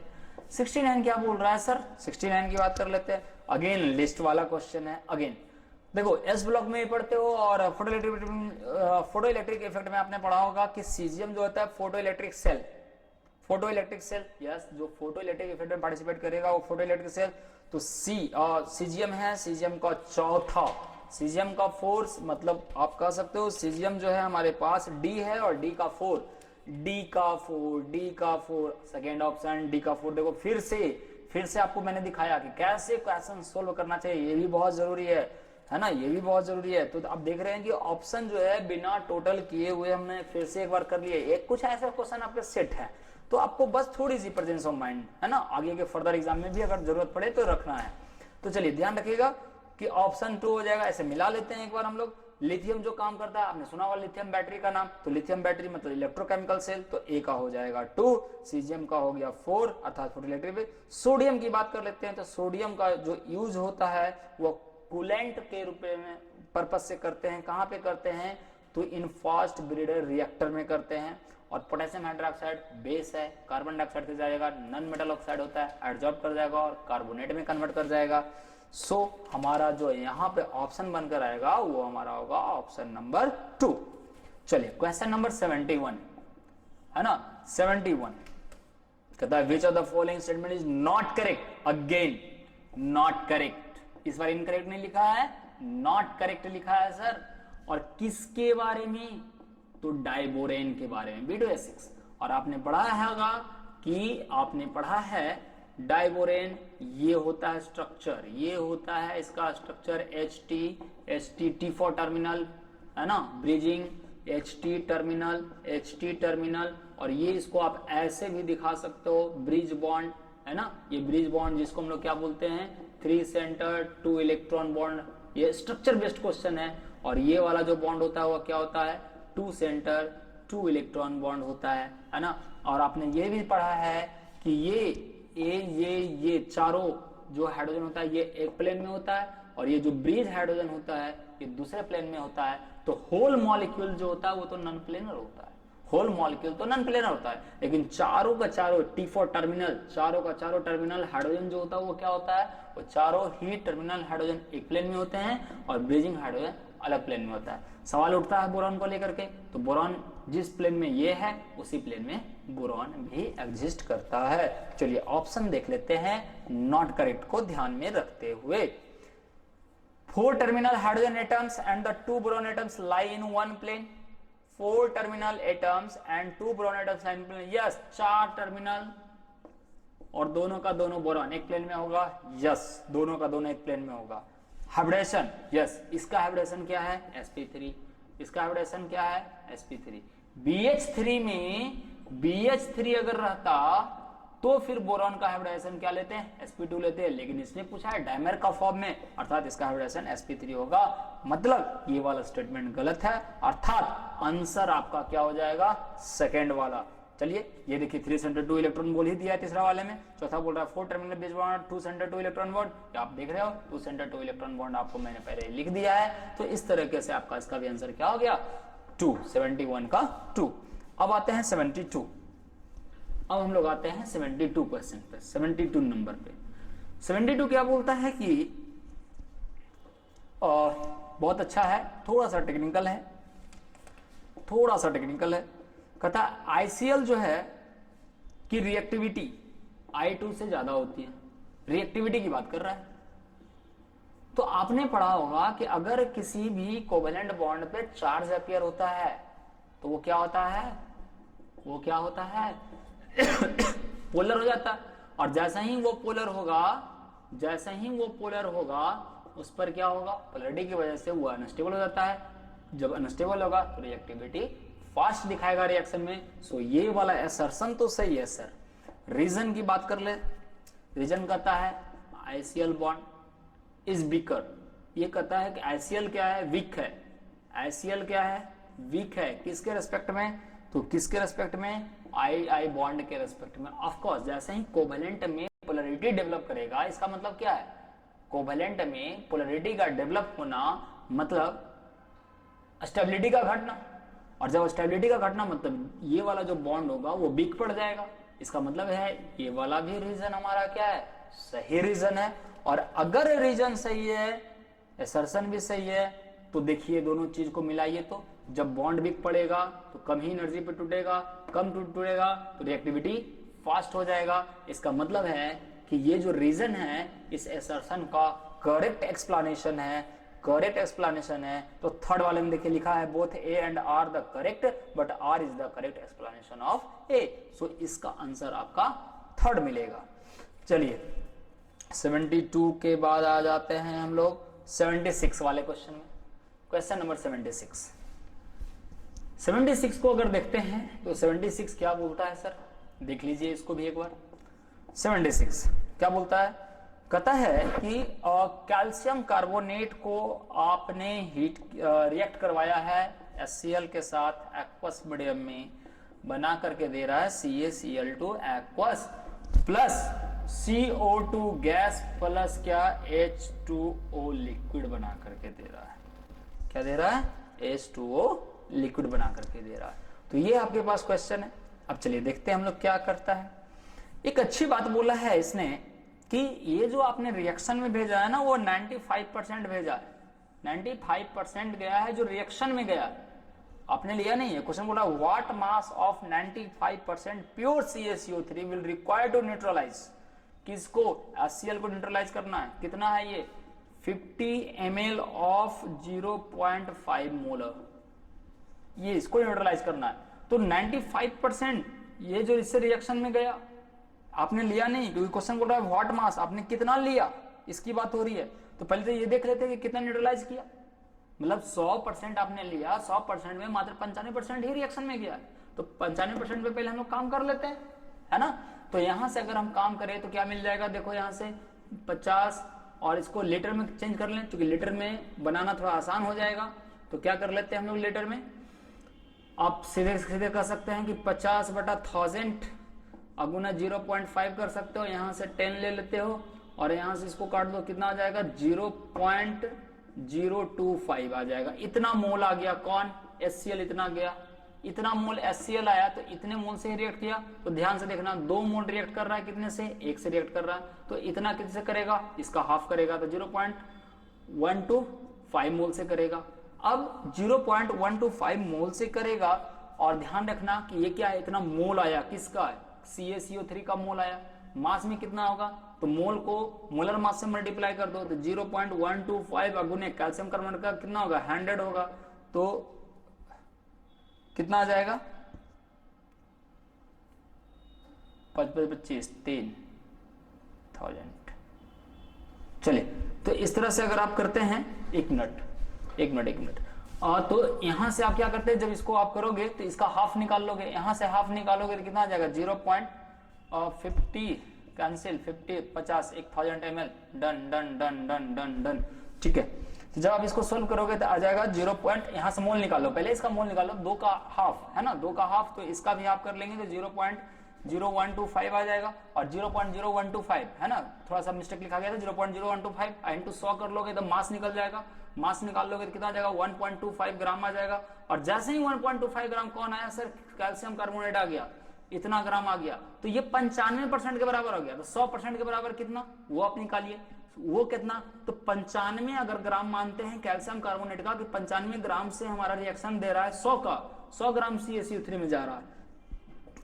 69 क्या बोल रहा है सर? 69 की बात कर लेते हैं। अगेन लिस्ट वाला क्वेश्चन है। अगेन देखो एस ब्लॉक में ही पढ़ते हो और फोटो इलेक्ट्रिक इफेक्ट में आपने पढ़ा होगा कि सीजियम जो होता है फोटो इलेक्ट्रिक सेल, यस जो फोटो इलेक्ट्रिक इफेक्ट में पार्टिसिपेट करेगा वो फोटो इलेक्ट्रिक सेल, तो सीजियम है, सीजियम का चौथा, सीजियम का फोर्स, मतलब आप कह सकते हो सीजियम जो है हमारे पास डी है और डी का फोर, सेकेंड ऑप्शन डी का फोर। देखो फिर से आपको मैंने दिखाया कि कैसे क्वेश्चन सोल्व करना चाहिए, ये भी बहुत जरूरी है ना, ये भी बहुत जरूरी है। तो आप देख रहे हैं कि ऑप्शन जो है बिना टोटल किए हुए हमने फिर से एक बार कर लिए। एक कुछ ऐसे क्वेश्चन आपके सेट है तो आपको बस थोड़ी सी प्रेजेंस ऑफ माइंड है ना, आगे के फर्दर एग्जाम में भी अगर जरूरत पड़े तो रखना है। तो चलिए ध्यान रखिएगा कि ऑप्शन 2 हो जाएगा। ऐसे मिला लेते हैं एक बार हम लोग। लिथियम जो काम करता है, आपने सुना होगा लिथियम बैटरी का नाम, तो लिथियम बैटरी मतलब इलेक्ट्रोकेमिकल सेल, तो ए का हो जाएगा 2, सीजियम का हो गया 4 अर्थात फोटो इलेक्ट्रिक। सोडियम की बात कर लेते हैं, तो सोडियम का जो यूज होता है वो कूलेंट के रूप में पर्पज से करते हैं। कहां पे करते हैं? तो इन फास्ट ब्रीडर रिएक्टर में करते हैं। और पोटेशियम हाइड्रोक्साइड बेस है, कार्बन डाइऑक्साइड से जाएगा, नॉन मेटल ऑक्साइड होता है, एडजॉर्ब कर जाएगा और कार्बोनेट में कन्वर्ट कर जाएगा। सो हमारा जो यहाँ पे ऑप्शन बनकर आएगा वो हमारा होगा ऑप्शन नंबर 2। चलिए क्वेश्चन नंबर 71 है ना, 71 कहता है which of the following statement is not correct. Again not correct, इस बार इनकरेक्ट नहीं लिखा है, नॉट करेक्ट लिखा है सर। और किसके बारे में? तो डाइबोरेन के बारे में, B2H6। और आपने पढ़ा है डाइबोरेन, ये होता है स्ट्रक्चर, ये होता है इसका स्ट्रक्चर T4 टर्मिनल है ना, ब्रिजिंग HT टर्मिनल। और ये इसको आप ऐसे भी दिखा सकते हो, ब्रिज बॉन्ड है ना, ये ब्रिज बॉन्ड जिसको हम लोग क्या बोलते हैं, 3 सेंटर 2 इलेक्ट्रॉन बॉन्ड। ये स्ट्रक्चर बेस्ड क्वेश्चन है। और ये वाला जो बॉन्ड होता है वो क्या होता है, 2 सेंटर 2 इलेक्ट्रॉन बॉन्ड होता है ना। और आपने ये भी पढ़ा है कि ये चारों जो हाइड्रोजन होता है ये एक प्लेन में होता है और ये जो ब्रिज हाइड्रोजन होता है ये दूसरे प्लेन में होता है। तो होल मॉलिक्यूल जो होता है वो तो नॉन प्लेनर होता है, होल मॉलिक्यूल तो नॉन प्लेनर होता है। लेकिन चारों का चारों T4 टर्मिनल, चारों का चारों टर्मिनल हाइड्रोजन जो होता है वो क्या होता है, वो चारों ही टर्मिनल हाइड्रोजन एक प्लेन में होते हैं और ब्रिजिंग हाइड्रोजन अलग प्लेन में होता है। सवाल उठता है बोरॉन को लेकर के, तो बोरॉन जिस प्लेन में ये है उसी प्लेन में बोरॉन भी एग्जिस्ट करता है। चलिए ऑप्शन देख लेते हैं नॉट करेक्ट को ध्यान में रखते हुए। 4 terminal hydrogen atoms and the 2 boron atoms lie in one plane. 4 terminal atoms and 2 boron atoms lie in plane. Yes 4 terminal और दोनों का दोनों बोरॉन एक प्लेन में होगा। यस दोनों का दोनों एक प्लेन में होगा। हाइब्रिडेशन, यस इसका हाइब्रिडेशन क्या है, sp3। इसका हाइब्रिडेशन क्या है, sp3। BH3 में BH3 अगर रहता तो फिर बोरॉन का हाइब्रिडेशन क्या लेते हैं, sp2 लेते हैं। लेकिन इसने पूछा है डायमर का फॉर्म में, अर्थात इसका हाइब्रिडेशन sp3 होगा। मतलब ये वाला स्टेटमेंट गलत है, अर्थात आंसर आपका क्या हो जाएगा, सेकेंड वाला। चलिए ये देखिए 3 सेंटर 2 इलेक्ट्रॉन बोल ही दिया है तीसरा वाले में। चौथा बोल रहा है 4 terminal base bond 2 centre 2 electron bond. आप देख रहे हो 2 सेंटर 2 इलेक्ट्रॉन बॉन्ड आपको मैंने पहले लिख दिया है। तो इस तरीके से आपका इसका भी आंसर क्या हो गया, 2, 71 का 2। अब आते हैं 72। अब हम लोग आते हैं 72 क्वेश्चन पे, 72 नंबर पे। 72 क्या बोलता है कि बहुत अच्छा है, थोड़ा सा टेक्निकल है। कहता ICl जो है कि रिएक्टिविटी I2 से ज्यादा होती है, रिएक्टिविटी की बात कर रहा है। तो आपने पढ़ा होगा कि अगर किसी भी कोवेलेंट बॉन्ड पे चार्ज अपीयर होता है तो वो क्या होता है, पोलर हो जाता है। और जैसे ही वो पोलर होगा उस पर क्या होगा, पोलरिटी की वजह से वो अनस्टेबल हो जाता है। जब अनस्टेबल होगा तो रिएक्टिविटी फास्ट दिखाएगा रिएक्शन में। सो ये वाला असर्शन तो सही है सर। रीजन की बात कर ले, रीजन कहता है आईसीएल बॉन्ड इज वीकर। ये कहता है कि आईसीएल क्या है, वीक है। आईसीएल क्या है, वीक है। किसके रेस्पेक्ट में, तो किसके रेस्पेक्ट में, आई बॉन्ड के रेस्पेक्ट में। ऑफ कोर्स जैसे ही कोवेलेंट में पोलरिटी डेवलप करेगा, इसका मतलब क्या है, कोवेलेंट में पोलरिटी का डेवलप होना मतलब स्टेबिलिटी का घटना, और जब स्टेबिलिटी का घटना मतलब ये वाला जो बॉन्ड होगा वो वीक पड़ जाएगा। इसका मतलब है ये वाला भी रीजन हमारा क्या है, सही रीजन है। और अगर रीजन सही है, असर्शन भी सही है, तो देखिए दोनों चीज को मिलाइए, तो जब बॉन्ड वीक पड़ेगा तो कम ही एनर्जी पे टूटेगा, कम टूटेगा तो रिएक्टिविटी फास्ट हो जाएगा। इसका मतलब है कि ये जो रीजन है इस असर्शन का करेक्ट एक्सप्लेनेशन है, तो थर्ड वाले में देखिए लिखा है both A and R the correct, but R is the correct explanation of A. So इसका आंसर आपका थर्ड मिलेगा। चलिए 72 के बाद आ जाते हैं हम लोग 76 वाले क्वेश्चन में। क्वेश्चन नंबर 76 को अगर देखते हैं तो 76 क्या बोलता है सर, देख लीजिए इसको भी एक बार। 76 क्या बोलता है, कहता है कि कैल्शियम कार्बोनेट को आपने हीट रिएक्ट करवाया है HCl के साथ एक्वस मीडियम में, बना करके दे रहा है CaCl2 aqueous plus CO2 gas plus क्या H2O लिक्विड बना करके दे रहा है। क्या दे रहा है, H2O लिक्विड बना करके दे रहा है। तो ये आपके पास क्वेश्चन है। अब चलिए देखते हैं हम लोग क्या करता है। एक अच्छी बात बोला है इसने कि ये जो आपने रिएक्शन में भेजा है ना वो 95% भेजा है, 95% गया है जो रिएक्शन में गया है, आपने लिया नहीं है। क्वेश्चन बोला what mass of 95% pure CaCO3 will require to neutralize, किसको, HCl को न्यूट्रलाइज करना है। कितना है ये, 50 ml ऑफ 0.5 मोलर, ये इसको न्यूट्रलाइज करना है। तो 95% ये जो इससे रिएक्शन में गया आपने लिया नहीं, क्योंकि क्वेश्चन बोल रहा है व्हाट मास, आपने कितना लिया इसकी बात हो रही है। तो पहले तो ये देख लेते हैं कि कितना न्यूट्रलाइज किया, मतलब 100% आपने लिया, 100% में मात्र 95% ही रिएक्शन में गया। तो 95% पे पहले हम लोग काम कर लेते हैं, है ना। तो यहां से अगर हम काम करें तो क्या मिल जाएगा, देखो यहां से 50 और इसको लीटर में चेंज कर लें, क्योंकि लीटर में बनाना थोड़ा आसान हो जाएगा। तो क्या कर लेते हैं हम लोग लीटर में, आप सीधे सीधे कर सकते हैं कि 50/1000 अगुना 0.5 कर सकते हो, यहां से 10 ले लेते हो और यहां से इसको काट दो, कितना आ जाएगा 0.025 आ जाएगा। इतना मोल आ गया, कौन, HCl इतना गया, इतना मोल HCl आया, तो इतने मोल से ही रिएक्ट किया। तो ध्यान से देखना 2 मोल रिएक्ट कर रहा है, कितने से, 1 से रिएक्ट कर रहा है, तो इतना कितने से करेगा, इसका हाफ करेगा, तो 0.125 मोल से करेगा। अब 0.125 मोल से करेगा, और ध्यान रखना कि ये क्या है, इतना मोल आया, किसका है, CaCO3 का मोल आया। मास में कितना होगा, तो मोल को मोलर मास से मल्टीप्लाई कर दो, तो 0.125 अगुने कैल्शियम कार्बोनेट का कितना होगा, 100 होगा, तो कितना आ जाएगा 25 3000। चलिए, तो इस तरह से अगर आप करते हैं, एक मिनट, तो यहां से आप क्या करते हैं, जब इसको आप करोगे तो इसका हाफ निकाल लोगे, यहां से हाफ निकालोगे तो कितना आ जाएगा 0.50 cancel, 50 1000 ml, done done done done done done. ठीक है, तो जब आप इसको सोल्व करोगे तो आ जाएगा 0. यहां से मोल निकालो, पहले इसका मोल निकालो, 2 का हाफ है ना, 2 का हाफ, तो इसका भी हाफ कर लेंगे तो 0.0125 आ जाएगा। और 0.0125 है ना, थोड़ा सा मिस्टेक लिखा गया था, 0.0125 इंटू 100 कर लोगे तो मास निकल जाएगा, मास निकाल लोगे तो कितना आ जाएगा 1.25 ग्राम आ जाएगा। और जैसे ही 1.25 ग्राम कौन आया सर, कैल्शियम कार्बोनेट आ गया, इतना ग्राम आ गया, तो ये 95% के बराबर हो गया। तो 100% के बराबर कितना, वो आप निकालिए, वो कितना, तो 95 अगर ग्राम मानते हैं कैल्शियम कार्बोनेट का, कि 95 ग्राम से हमारा रिएक्शन दे रहा है 100 का, 100 ग्राम CaCO3 में जा रहा है,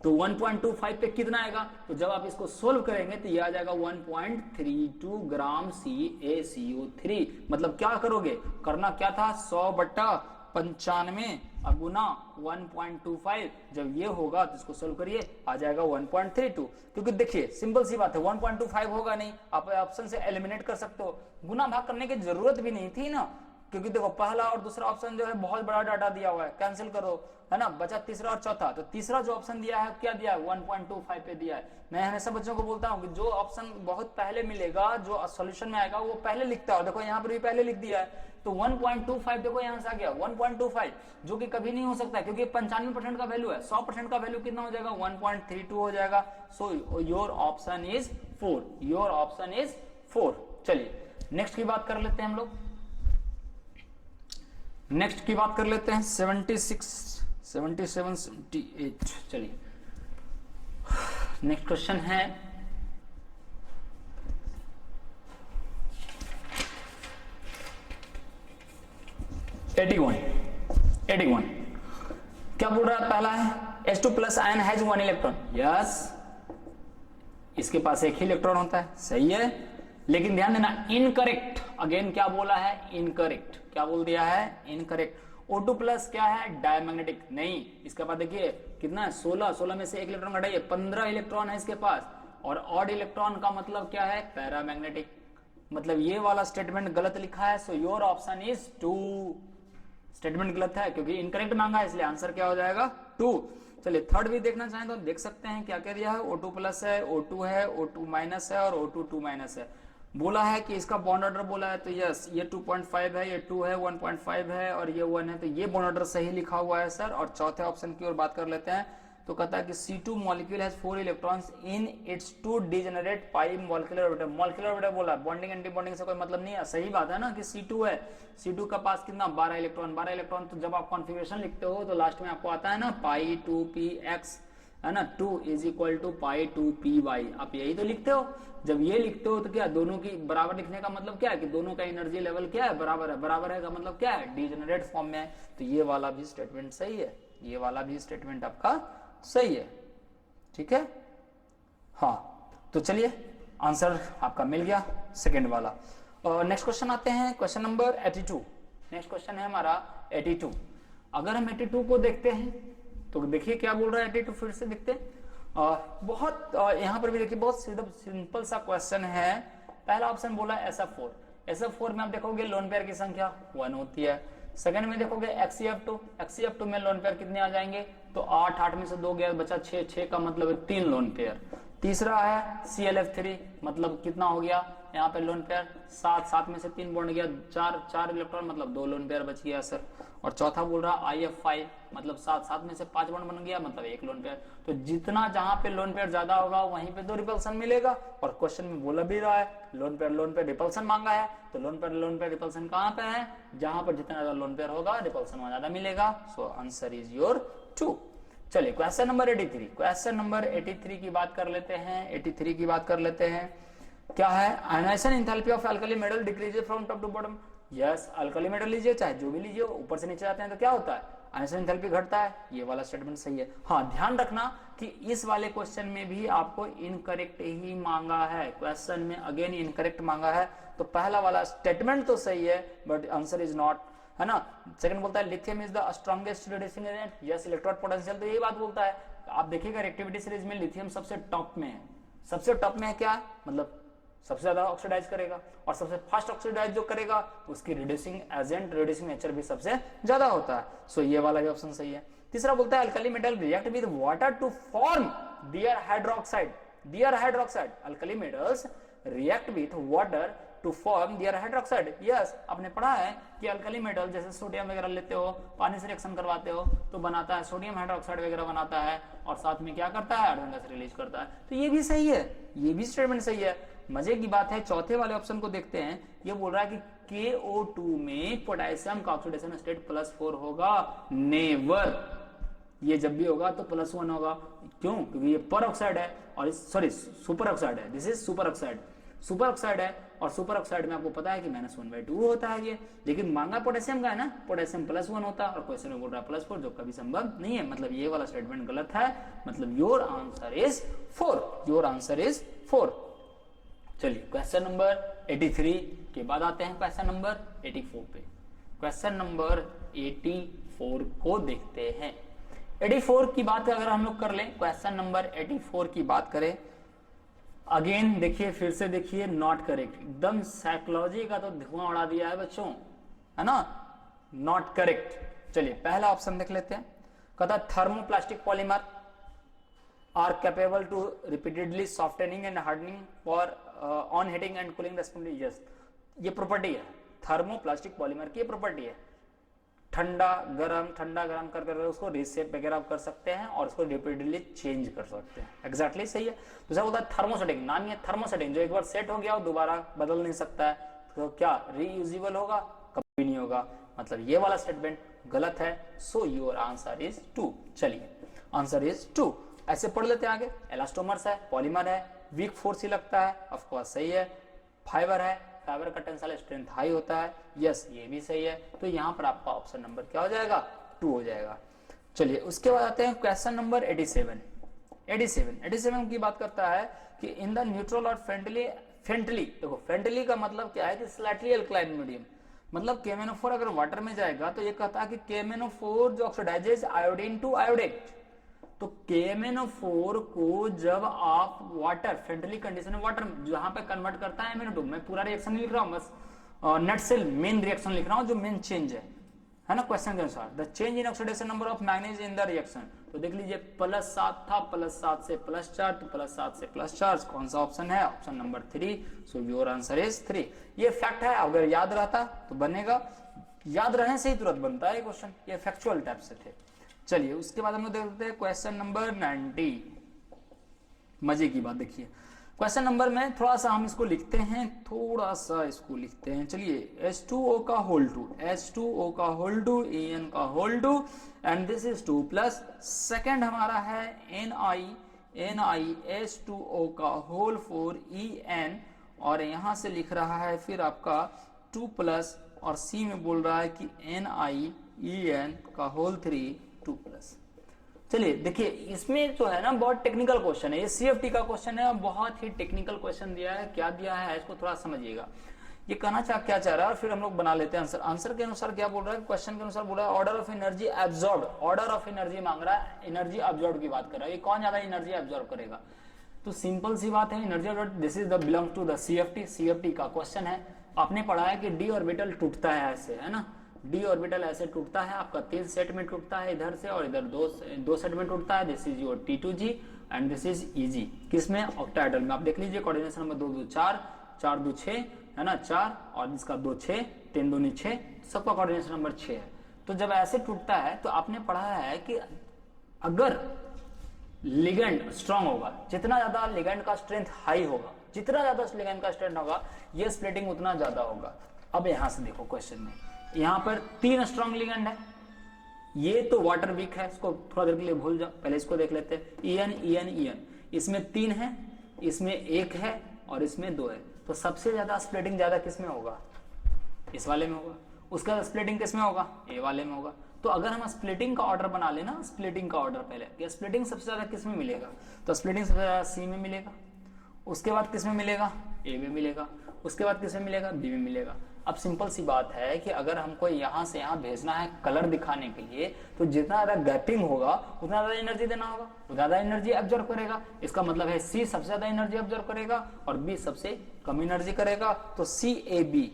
तो 1.25 पे कितना आएगा, तो जब आप इसको सोल्व करेंगे तो ये आ जाएगा 1.32 ग्राम CaCO3। मतलब क्या करोगे, करना क्या था, 100/1000 95 गुना 1.25, जब ये होगा तो इसको सोल्व करिए, आ जाएगा 1.32। क्योंकि देखिए सिंपल सी बात है, 1.25 होगा नहीं, आप ऑप्शन से एलिमिनेट कर सकते हो, गुना भाग करने की जरूरत भी नहीं थी ना, क्योंकि देखो पहला और दूसरा ऑप्शन जो है बहुत बड़ा डाटा दिया हुआ है, कैंसिल करो, है ना, बचा तीसरा और चौथा। तो तीसरा जो ऑप्शन दिया है क्या दिया है, 1.25 पे दिया है। मैं हमेशा बच्चों को बोलता हूँ कि जो ऑप्शन बहुत पहले मिलेगा, जो सॉल्यूशन में आएगा वो पहले लिखता है। देखो यहाँ पर भी पहले लिख दिया है, तो 1.25 देखो यहाँ से आ गया 1.25, जो कि कभी नहीं हो सकता है, क्योंकि 95% का वैल्यू है, 100% का वैल्यू कितना हो जाएगा, 1.32 हो जाएगा। सो your option is 4, your option is 4। चलिए नेक्स्ट की बात कर लेते हैं हम लोग, नेक्स्ट की बात कर लेते हैं 76, 77, 78। चलिए नेक्स्ट क्वेश्चन है 81। क्या बोल रहा है, पहला है H2 plus ion has 1 electron. Yes, इसके पास एक ही इलेक्ट्रॉन होता है, सही है, लेकिन ध्यान देना इनकरेक्ट। अगेन क्या बोला है, इनकरेक्ट। क्या बोल दिया है, इनकरेक्ट। O2 प्लस क्या है, डायमैग्नेटिक। नहीं, इसके पास देखिए कितना है, 16 में से एक इलेक्ट्रॉन घटाइए, 15 इलेक्ट्रॉन है इसके पास। और ऑड इलेक्ट्रॉन का मतलब क्या है, पैरामैग्नेटिक। मतलब ये वाला स्टेटमेंट गलत लिखा है। So your option is 2। Statement गलत है क्योंकि इनकरेक्ट मांगा है, इसलिए आंसर क्या हो जाएगा, 2। चलिए थर्ड भी देखना चाहें तो देख सकते हैं, क्या क्या दिया है, O2 प्लस है, O2 है, O2 माइनस है और O2 2 माइनस है। बोला है कि इसका बॉन्ड ऑर्डर बोला है, तो यस ये 2.5 है, ये 2 है, 1.5 है और ये 1 है, तो ये बॉन्ड ऑर्डर सही लिखा हुआ है सर। और चौथे ऑप्शन की ओर बात कर लेते हैं, तो कहता है कि C2 molecule has 4 electrons in its 2 degenerate pi molecular orbital. Molecular orbital बोला, बॉन्डिंग एंटी बॉन्डिंग से कोई मतलब नहीं है, सही बात है ना कि C2 है, C2 का पास कितना 12 इलेक्ट्रॉन, 12 इलेक्ट्रॉन। तो जब आप कॉन्फिगरेशन लिखते हो तो लास्ट में आपको आता है ना पाई 2px, है ना, 2 is equal to pi 2py। आप यही तो लिखते हो। जब ये लिखते हो तो क्या, दोनों की बराबर लिखने का मतलब क्या है कि दोनों का एनर्जी लेवल क्या है, बराबर है। बराबर है का मतलब क्या है, डिजेनरेट फॉर्म में है। तो ये वाला भी स्टेटमेंट सही है, ये वाला भी स्टेटमेंट आपका सही है, ठीक है। हाँ तो चलिए आंसर आपका मिल गया सेकेंड वाला। और नेक्स्ट क्वेश्चन आते हैं, क्वेश्चन नंबर 82। नेक्स्ट क्वेश्चन है हमारा 82। अगर हम 82 को देखते हैं तो देखिए क्या बोल रहा है 82, फिर से देखते हैं। बहुत यहाँ पर भी देखिए बहुत सिंपल सा क्वेश्चन है। पहला ऑप्शन बोला SF4। SF4 में आप देखोगे लोन पेयर की संख्या 1 होती है। सेकंड में देखोगे XCF2 में लोन पेयर कितने आ जाएंगे, तो 8 में से 2 गया, बचा 6 का मतलब है 3 लोन पेयर। तीसरा है ClF3, मतलब कितना हो गया यहाँ पे लोन पेयर, 7 में से 3 बॉन्ड गया, 4 इलेक्ट्रॉन, मतलब 2 लोन पेयर बच गया सर। और चौथा बोल रहा IF5, मतलब 7 में से 5 बॉन्ड बन गया, मतलब 1 लोन पेयर। तो जितना जहां पे लोन पेयर ज्यादा होगा वहीं पे तो रिपल्सन मिलेगा। और क्वेश्चन में बोला भी रहा है लोन पेयर रिपल्सन मांगा है, तो लोन पेयर रिपल्सन कहां पे है, जहां पर जितना ज्यादा लोन पेयर होगा रिपल्सन वहां ज्यादा मिलेगा। So answer is your 2। चलिए क्वेश्चन नंबर 83। क्वेश्चन नंबर 83 की बात कर लेते हैं। 83 की बात कर लेते हैं, क्या है, ionization enthalpy of alkali metal decreases from top to bottom. Yes, alkali metal लीजिए चाहे जो भी लीजिए, ऊपर से नीचे जाते हैं तो क्या होता है, आयनाइजेशन एंथैल्पी घटता है। ये वाला स्टेटमेंट सही है। हाँ ध्यान रखना कि इस वाले क्वेश्चन में भी आपको इनकरेक्ट ही मांगा है, क्वेश्चन में अगेन इनकरेक्ट मांगा है। तो पहला वाला स्टेटमेंट तो सही है बट आंसर इज नॉट, है ना। सेकंड बोलता है lithium is the strongest reducing agent. Yes, electron potential तो यही बात बोलता है। आप देखिएगा रिएक्टिविटी सीरीज में लिथियम सबसे टॉप में है। सबसे टॉप में है क्या, मतलब सबसे ज्यादा ऑक्सीडाइज करेगा और सबसे फास्ट ऑक्सीडाइज जो करेगा उसकी रिड्यूसिंग एजेंट, रिड्यूसिंग नेचर भी सबसे ज्यादा होता है। सो ये वाला भी ऑप्शन सही है। तीसरा बोलता है alkali metal react with water to form their hydroxide. Their hydroxide, alkali metals react with water to form their hydroxide. Yes, आपने पढ़ा है कि अल्कली मेटल जैसे सोडियम वगैरह लेते हो, पानी से रिएक्शन करवाते हो तो बनाता है सोडियम हाइड्रोक्साइड वगैरह बनाता है, और साथ में क्या करता है, हाइड्रोजन गैस रिलीज करता है। तो ये भी सही है, ये भी स्टेटमेंट सही है। मजे की बात है, चौथे वाले ऑप्शन को देखते हैं। ये बोल रहा है कि KO2 में पोटेशियम का ऑक्सीडेशन स्टेट +4 होगा। नेवर, ये जब भी होगा तो +1 होगा। क्यों, क्योंकि ये पर ऑक्साइड है और सॉरी सुपर ऑक्साइड है। This is super oxide, super oxide है और सुपर ऑक्साइड में आपको पता है कि -1/2 होता है ये, लेकिन मांगा पोटेशियम का है ना, पोटेशियम +1 होता है और क्वेश्चन में बोल रहा है +4, जो कभी संभव नहीं है। मतलब ये वाला स्टेटमेंट गलत है। मतलब your answer is 4, your answer is 4। चलिए क्वेश्चन नंबर 83 के बाद आते हैं क्वेश्चन नंबर 84 पे। क्वेश्चन नंबर 84 को देखते हैं। 84 की बात अगर हम लोग कर लें, क्वेश्चन नंबर 84 की बात करें, अगेन देखिए, फिर से देखिए, नॉट करेक्ट, एकदम साइकोलॉजी का तो धुआं उड़ा दिया है बच्चों, है ना, नॉट करेक्ट। चलिए पहला ऑप्शन देख लेते हैं। कहता thermoplastic polymer are capable to repeatedly softening and hardening for on heating and cooling respectively. Yes, ये प्रॉपर्टी है, थर्मोप्लास्टिक पॉलीमर की प्रॉपर्टी है, ठंडा गरम कर कर उसको रीसेप वगैरह कर सकते हैं और उसको रिपीटेडली चेंज कर सकते हैं। एग्जैक्टली सही है। दूसरा होता है थर्मोसेटिंग, नाम ये थर्मोसेटिंग, जो एक बार सेट हो गया वो दोबारा बदल नहीं सकता है, तो क्या रीयूजेबल होगा? कभी नहीं होगा। मतलब ये वाला स्टेटमेंट गलत है। So your answer is 2। चलिए आंसर इज 2। ऐसे पढ़ लेते हैं आगे। एलास्टोमर्स है, पॉलीमर है, वीक फोर्स ही लगता है, ऑफ कोर्स सही है। फाइबर है, फाइबर का टेंसाइल स्ट्रेंथ हाई होता है, यस ये भी सही है। तो यहाँ पर आपका ऑप्शन नंबर क्या हो जाएगा? 2 हो जाएगा। चलिए उसके बाद आते हैं क्वेश्चन नंबर 87। 87 की बात करता है कि इन द न्यूट्रल और फेंटली, देखो फेंटली का मतलब क्या है कि स्लाइटली अल्कलाइन मीडियम, मतलब KMnO4 अगर वाटर में जाएगा तो ये कहता है कि KMnO4 जो ऑक्सीडाइजेज आयोडीन टू आयोडेट, तो KMnO4 को जब आप वाटर फ्रेंडली कंडीशन वाटर जहां पे कन्वर्ट करता है MnO2, मैं पूरा रिएक्शन नहीं लिख रहा हूं, बस नेट सेल मेन रिएक्शन लिख रहा हूं जो मेन चेंज है ना क्वेश्चन के अनुसार। The change in oxidation number of manganese in the reaction, तो देख लीजिए +7 था, +7 से +4, तो +7 से +4 कौन सा ऑप्शन है? Option number 3। So your answer is 3। ये फैक्ट है, अगर याद रहता तो बनेगा, याद रहने से ही तुरंत बनता है क्वेश्चन, ये फैक्चुअल टाइप से थे। चलिए उसके बाद हम लोग देखते हैं क्वेश्चन नंबर 90। मजे की बात देखिए, क्वेश्चन नंबर में थोड़ा सा हम इसको लिखते हैं, थोड़ा सा इसको लिखते हैं। चलिए H2O का होल 2, H2O का होल 2, En का whole 2 and this is 2 plus second हमारा है NiH2O का होल 4 En, और यहां से लिख रहा है फिर आपका 2 प्लस, और सी में बोल रहा है कि NiEn का होल 3 2 प्लस। चलिए देखिए इसमें जो है ना बहुत टेक्निकल क्वेश्चन है, ये CFT का क्वेश्चन है, बहुत ही टेक्निकल क्वेश्चन दिया है। क्या दिया है इसको थोड़ा समझिएगा, ये कहना क्या चाह रहा है, और फिर हम लोग बना लेते हैं आंसर। आंसर के अनुसार क्या बोल रहा है, क्वेश्चन के अनुसार बोल रहा है order of energy absorb, order of energy मांग रहा है, एनर्जी एब्जॉर्ब की बात कर रहा है, ये कौन ज्यादा एनर्जी एब्जॉर्ब करेगा? तो सिंपल सी बात है, energy absorb, this is the belong to the CFT का क्वेश्चन है। आपने पढ़ा है कि डी ऑर्बिटल टूटता है ऐसे, है ना, डी ऑर्बिटल ऐसे टूटता है आपका 3 सेट में टूटता है इधर से, और इधर दो सेट में टूटता है। This is your T2G and this is EG, किसमें? ऑक्टाहेड्रल में। आप देख लीजिए कोऑर्डिनेशन नंबर 2 2 4 4 2 6 है ना, 4, और इसका 2 6 3 2 6, सबका कोऑर्डिनेशन नंबर 6 है। तो जब ऐसे टूटता है तो आपने पढ़ा है कि अगर लिगेंड स्ट्रांग होगा, जितना ज्यादा लिगेंड का स्ट्रेंथ हाई होगा, जितना ज्यादा लिगेंड का स्ट्रेंथ होगा, ये स्प्लिटिंग उतना ज्यादा होगा। अब यहां से देखो क्वेश्चन में, यहां पर 3 स्ट्रांग लिगेंड है, ये तो वाटर वीक है, इसको थोड़ा देर के लिए भूल जाओ, पहले इसको देख लेते हैं। EN इसमें 3 है, इसमें 1 है और इसमें 2 है, तो सबसे ज्यादा स्प्लिटिंग ज्यादा किसमें होगा? इस वाले में होगा। उसका स्प्लिटिंग किसमें होगा? ए वाले में होगा। तो अगर हम स्प्लिटिंग का ऑर्डर बना लेना, स्प्लिटिंग का ऑर्डर पहले कि स्प्लिटिंग सबसे ज्यादा किसमें मिलेगा, तो स्प्लिटिंग सबसे ज्यादा सी में मिलेगा, उसके बाद किसमें मिलेगा? ए में मिलेगा, उसके बाद किसमें मिलेगा? बी में मिलेगा। अब सिंपल सी बात है कि अगर हमको यहां से यहां भेजना है कलर दिखाने के लिए, तो जितना ज्यादा गैपिंग होगा उतना ज्यादा एनर्जी देना होगा, उतना ज्यादा एनर्जी एब्जॉर्ब करेगा। इसका मतलब है सी सबसे ज्यादा एनर्जी एब्जॉर्ब करेगा और बी सबसे कम एनर्जी करेगा। तो CAB,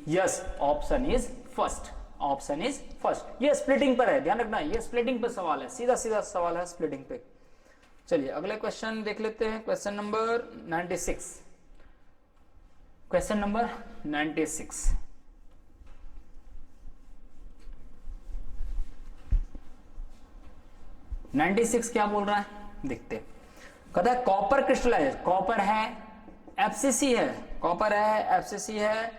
yes option is first, option is first. ये स्प्लिटिंग पर है, ध्यान रखना, ये स्प्लिटिंग पर सवाल है, सीधा सवाल है स्प्लिटिंग पे। चलिए अगले क्वेश्चन देख लेते हैं, क्वेश्चन नंबर 96। क्वेश्चन नंबर 96, क्या बोल रहा है देखते। कहता है कॉपर क्रिस्टलाइज, कॉपर है, FCC है, कॉपर है, FCC है,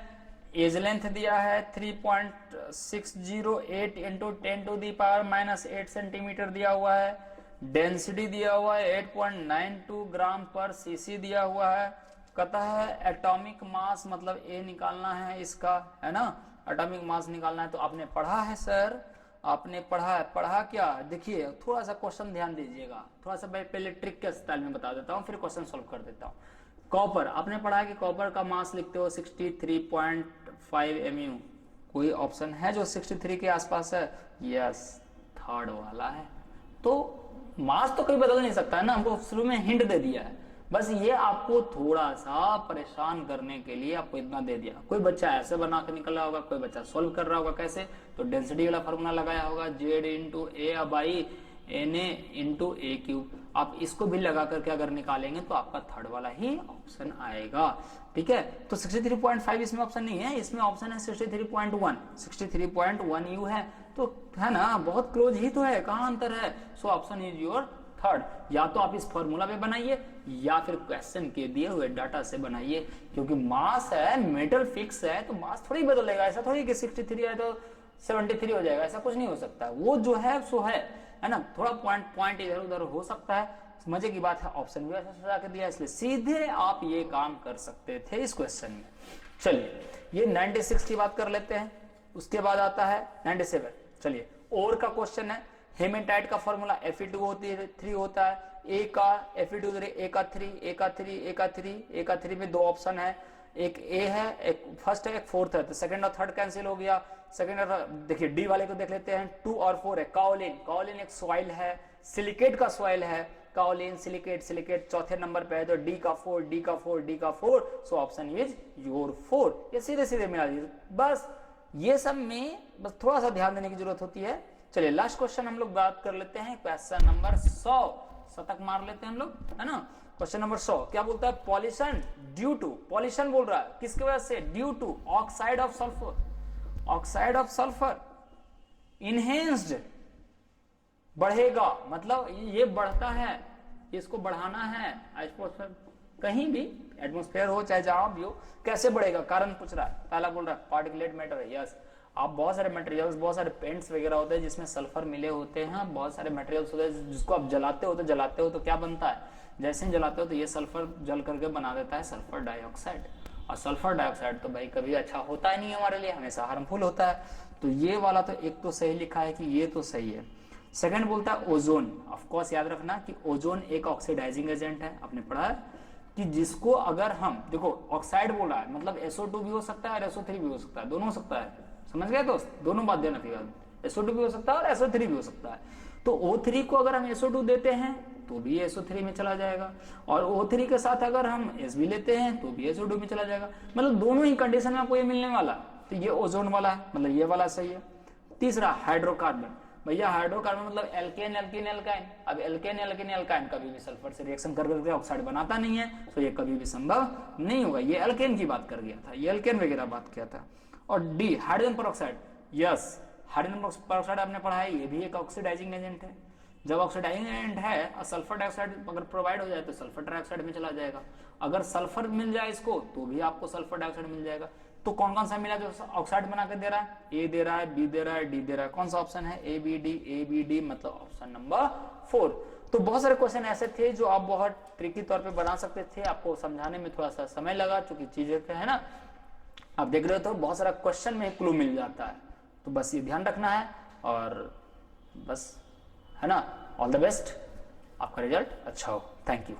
एज लेंथ दिया है 3.608 इंटू 10⁻⁻8 सेंटीमीटर दिया हुआ है, डेंसिटी दिया हुआ है 8.92 ग्राम पर cc दिया हुआ है। कहता है एटॉमिक मास, मतलब ए निकालना है इसका, है ना, एटॉमिक मास निकालना है। तो आपने पढ़ा है सर, आपने पढ़ा है, पढ़ा क्या? देखिए थोड़ा सा क्वेश्चन ध्यान दीजिएगा, थोड़ा सा मैं पहले ट्रिक के स्टाइल में बता देता हूँ, फिर क्वेश्चन सॉल्व कर देता हूँ। कॉपर, आपने पढ़ा है कि कॉपर का मास लिखते हो 63.5 mu, कोई ऑप्शन है जो 63 के आसपास है? यस, थर्ड वाला है। तो मास तो कोई बदल नहीं सकता है ना, हमको शुरू में हिंट दे दिया है, बस ये आपको थोड़ा सा परेशान करने के लिए आपको इतना दे दिया। कोई बच्चा ऐसे बना के निकल रहा होगा, कोई बच्चा सोल्व कर रहा होगा कैसे, तो डेंसिटी वाला फॉर्मूला लगाया होगा, z into a by n a into a cube. आप इसको भी लगा करके अगर निकालेंगे तो आपका थर्ड वाला ही ऑप्शन आएगा। ठीक है, तो 63.5 इसमें ऑप्शन नहीं है, इसमें ऑप्शन है 63.1। 63.1 यू है, तो है ना, बहुत क्लोज ही तो है, कहाँ अंतर है। सो ऑप्शन इज योर थर्ड। या तो आप इस फॉर्मूला पे बनाइए या फिर क्वेश्चन के दिए हुए डाटा से बनाइए, क्योंकि मास है, मेटल फिक्स है, तो मास थोड़ी बदलेगा। ऐसा थोड़ी कि 63 है तो 73 हो जाएगा, ऐसा कुछ नहीं हो सकता। वो जो है सो है ना, थोड़ा पॉइंट इधर उधर हो सकता है। मजे की बात है ऑप्शन भी ऐसा सजा के दिया, इसलिए सीधे आप ये काम कर सकते थे इस क्वेश्चन में। चलिए ये 96 की बात कर लेते हैं, उसके बाद आता है 97। चलिए और का क्वेश्चन है, हेमेटाइट का फॉर्मूला Fe2 होती है 3 होता है, ए का Fe2 ए का 3, ए का 3, ए का 3, ए का 3 में दो ऑप्शन है, एक ए है, एक फर्स्ट है, एक फोर्थ है, तो सेकंड और थर्ड कैंसिल हो गया। सेकंड और देखिए डी वाले को देख लेते हैं, 2 और 4 है। काओलिन, काओलिन एक सॉइल है, सिलिकेट का सॉइल है, काओलिन सिलिकेट, सिलिकेट चौथे नंबर पे है, तो डी का 4, डी का 4, डी का 4, सो ऑप्शन इज योर 4। ये सीधे सीधे मिला दीजिए, बस ये सब में बस थोड़ा सा ध्यान देने की जरूरत होती है। चलिए लास्ट क्वेश्चन हम लोग बात कर लेते हैं, क्वेश्चन नंबर 100, शतक मार लेते हैं हम लोग, है ना। क्वेश्चन नंबर 100 क्या बोलता है, पॉल्यूशन ड्यू टू, पॉल्यूशन बोल रहा है किसकी वजह से, due to oxide of sulphur, oxide of sulphur enhanced, बढ़ेगा, मतलब ये बढ़ता है, इसको बढ़ाना है, एटमॉस्फेयर कहीं भी एटमॉस्फेयर हो चाहे जहां भी हो, कैसे बढ़ेगा, कारण पूछ रहा है। पहला बोल रहा है पार्टिकुलेट मैटर है, यस। आप बहुत सारे मटेरियल्स, बहुत सारे पेंट्स वगैरह होते हैं जिसमें सल्फर मिले होते हैं, बहुत सारे मटेरियल्स होते हैं जिसको आप जलाते हो तो क्या बनता है, जैसे ही जलाते हो तो ये सल्फर जल करके बना देता है सल्फर डाइऑक्साइड, और सल्फर डाइऑक्साइड तो भाई कभी अच्छा होता ही नहीं है हमारे लिए, हमेशा हार्मफुल होता है। तो ये वाला तो एक तो सही लिखा है कि ये तो सही है। सेकंड बोलता है ओजोन, ऑफ कोर्स याद रखना कि ओजोन एक ऑक्सीडाइजिंग एजेंट है, आपने पढ़ा है कि जिसको अगर हम देखो ऑक्साइड बोल रहा है मतलब SO2 भी हो सकता है और SO3 भी हो सकता है, दोनों हो सकता है, समझ गए दोस्त, दोनों बात देना फिर, SO2 भी हो सकता है और SO3 भी हो सकता है। तो O3 को अगर हम SO2 देते हैं तो भी SO3 में चला जाएगा, और O3 के साथ अगर हम S भी लेते हैं तो भी SO2 में चला जाएगा, मतलब दोनों ही कंडीशन में आपको ये मिलने वाला। तो ये ओजोन वाला है, मतलब ये वाला सही है। तीसरा हाइड्रोकार्बन, भैया हाइड्रोकार्बन मतलब एल्केन एल्कीन एल्काइन, अब एल्केन एल्कीन एल्काइन कभी भी सल्फर से रिएक्शन कर करके ऑक्साइड बनाता नहीं है, तो ये कभी भी संभव नहीं होगा। ये एल्केन की बात कर गया था, ये एल्केन वगैरह बात किया था। और D hydrogen peroxide, yes hydrogen peroxide आपने पढ़ा है, ये भी एक ऑक्सीडाइजिंग एजेंट है। जब ऑक्सीडाइजिंग एजेंट है और सल्फर डाइऑक्साइड अगर प्रोवाइड हो जाए तो सल्फर डाइऑक्साइड में चला जाएगा, अगर सल्फर मिल जाए इसको तो भी आपको सल्फर डाइऑक्साइड मिल जाएगा। तो कौन कौन सा मिला जो ऑक्साइड बना के दे रहा है, ए दे रहा है, बी दे रहा है, डी दे रहा है, कौन सा ऑप्शन है, ए बी डी, मतलब ऑप्शन नंबर 4। तो बहुत सारे क्वेश्चन ऐसे थे जो आप बहुत ट्रिकी तौर पे बना सकते थे, आपको समझाने में थोड़ा सा समय लगा क्योंकि चीजें है ना, आप देख रहे हो तो बहुत सारा क्वेश्चन में क्लू मिल जाता है, तो बस ये ध्यान रखना है और बस, है ना। ऑल द बेस्ट, आपका रिजल्ट अच्छा हो, थैंक यू।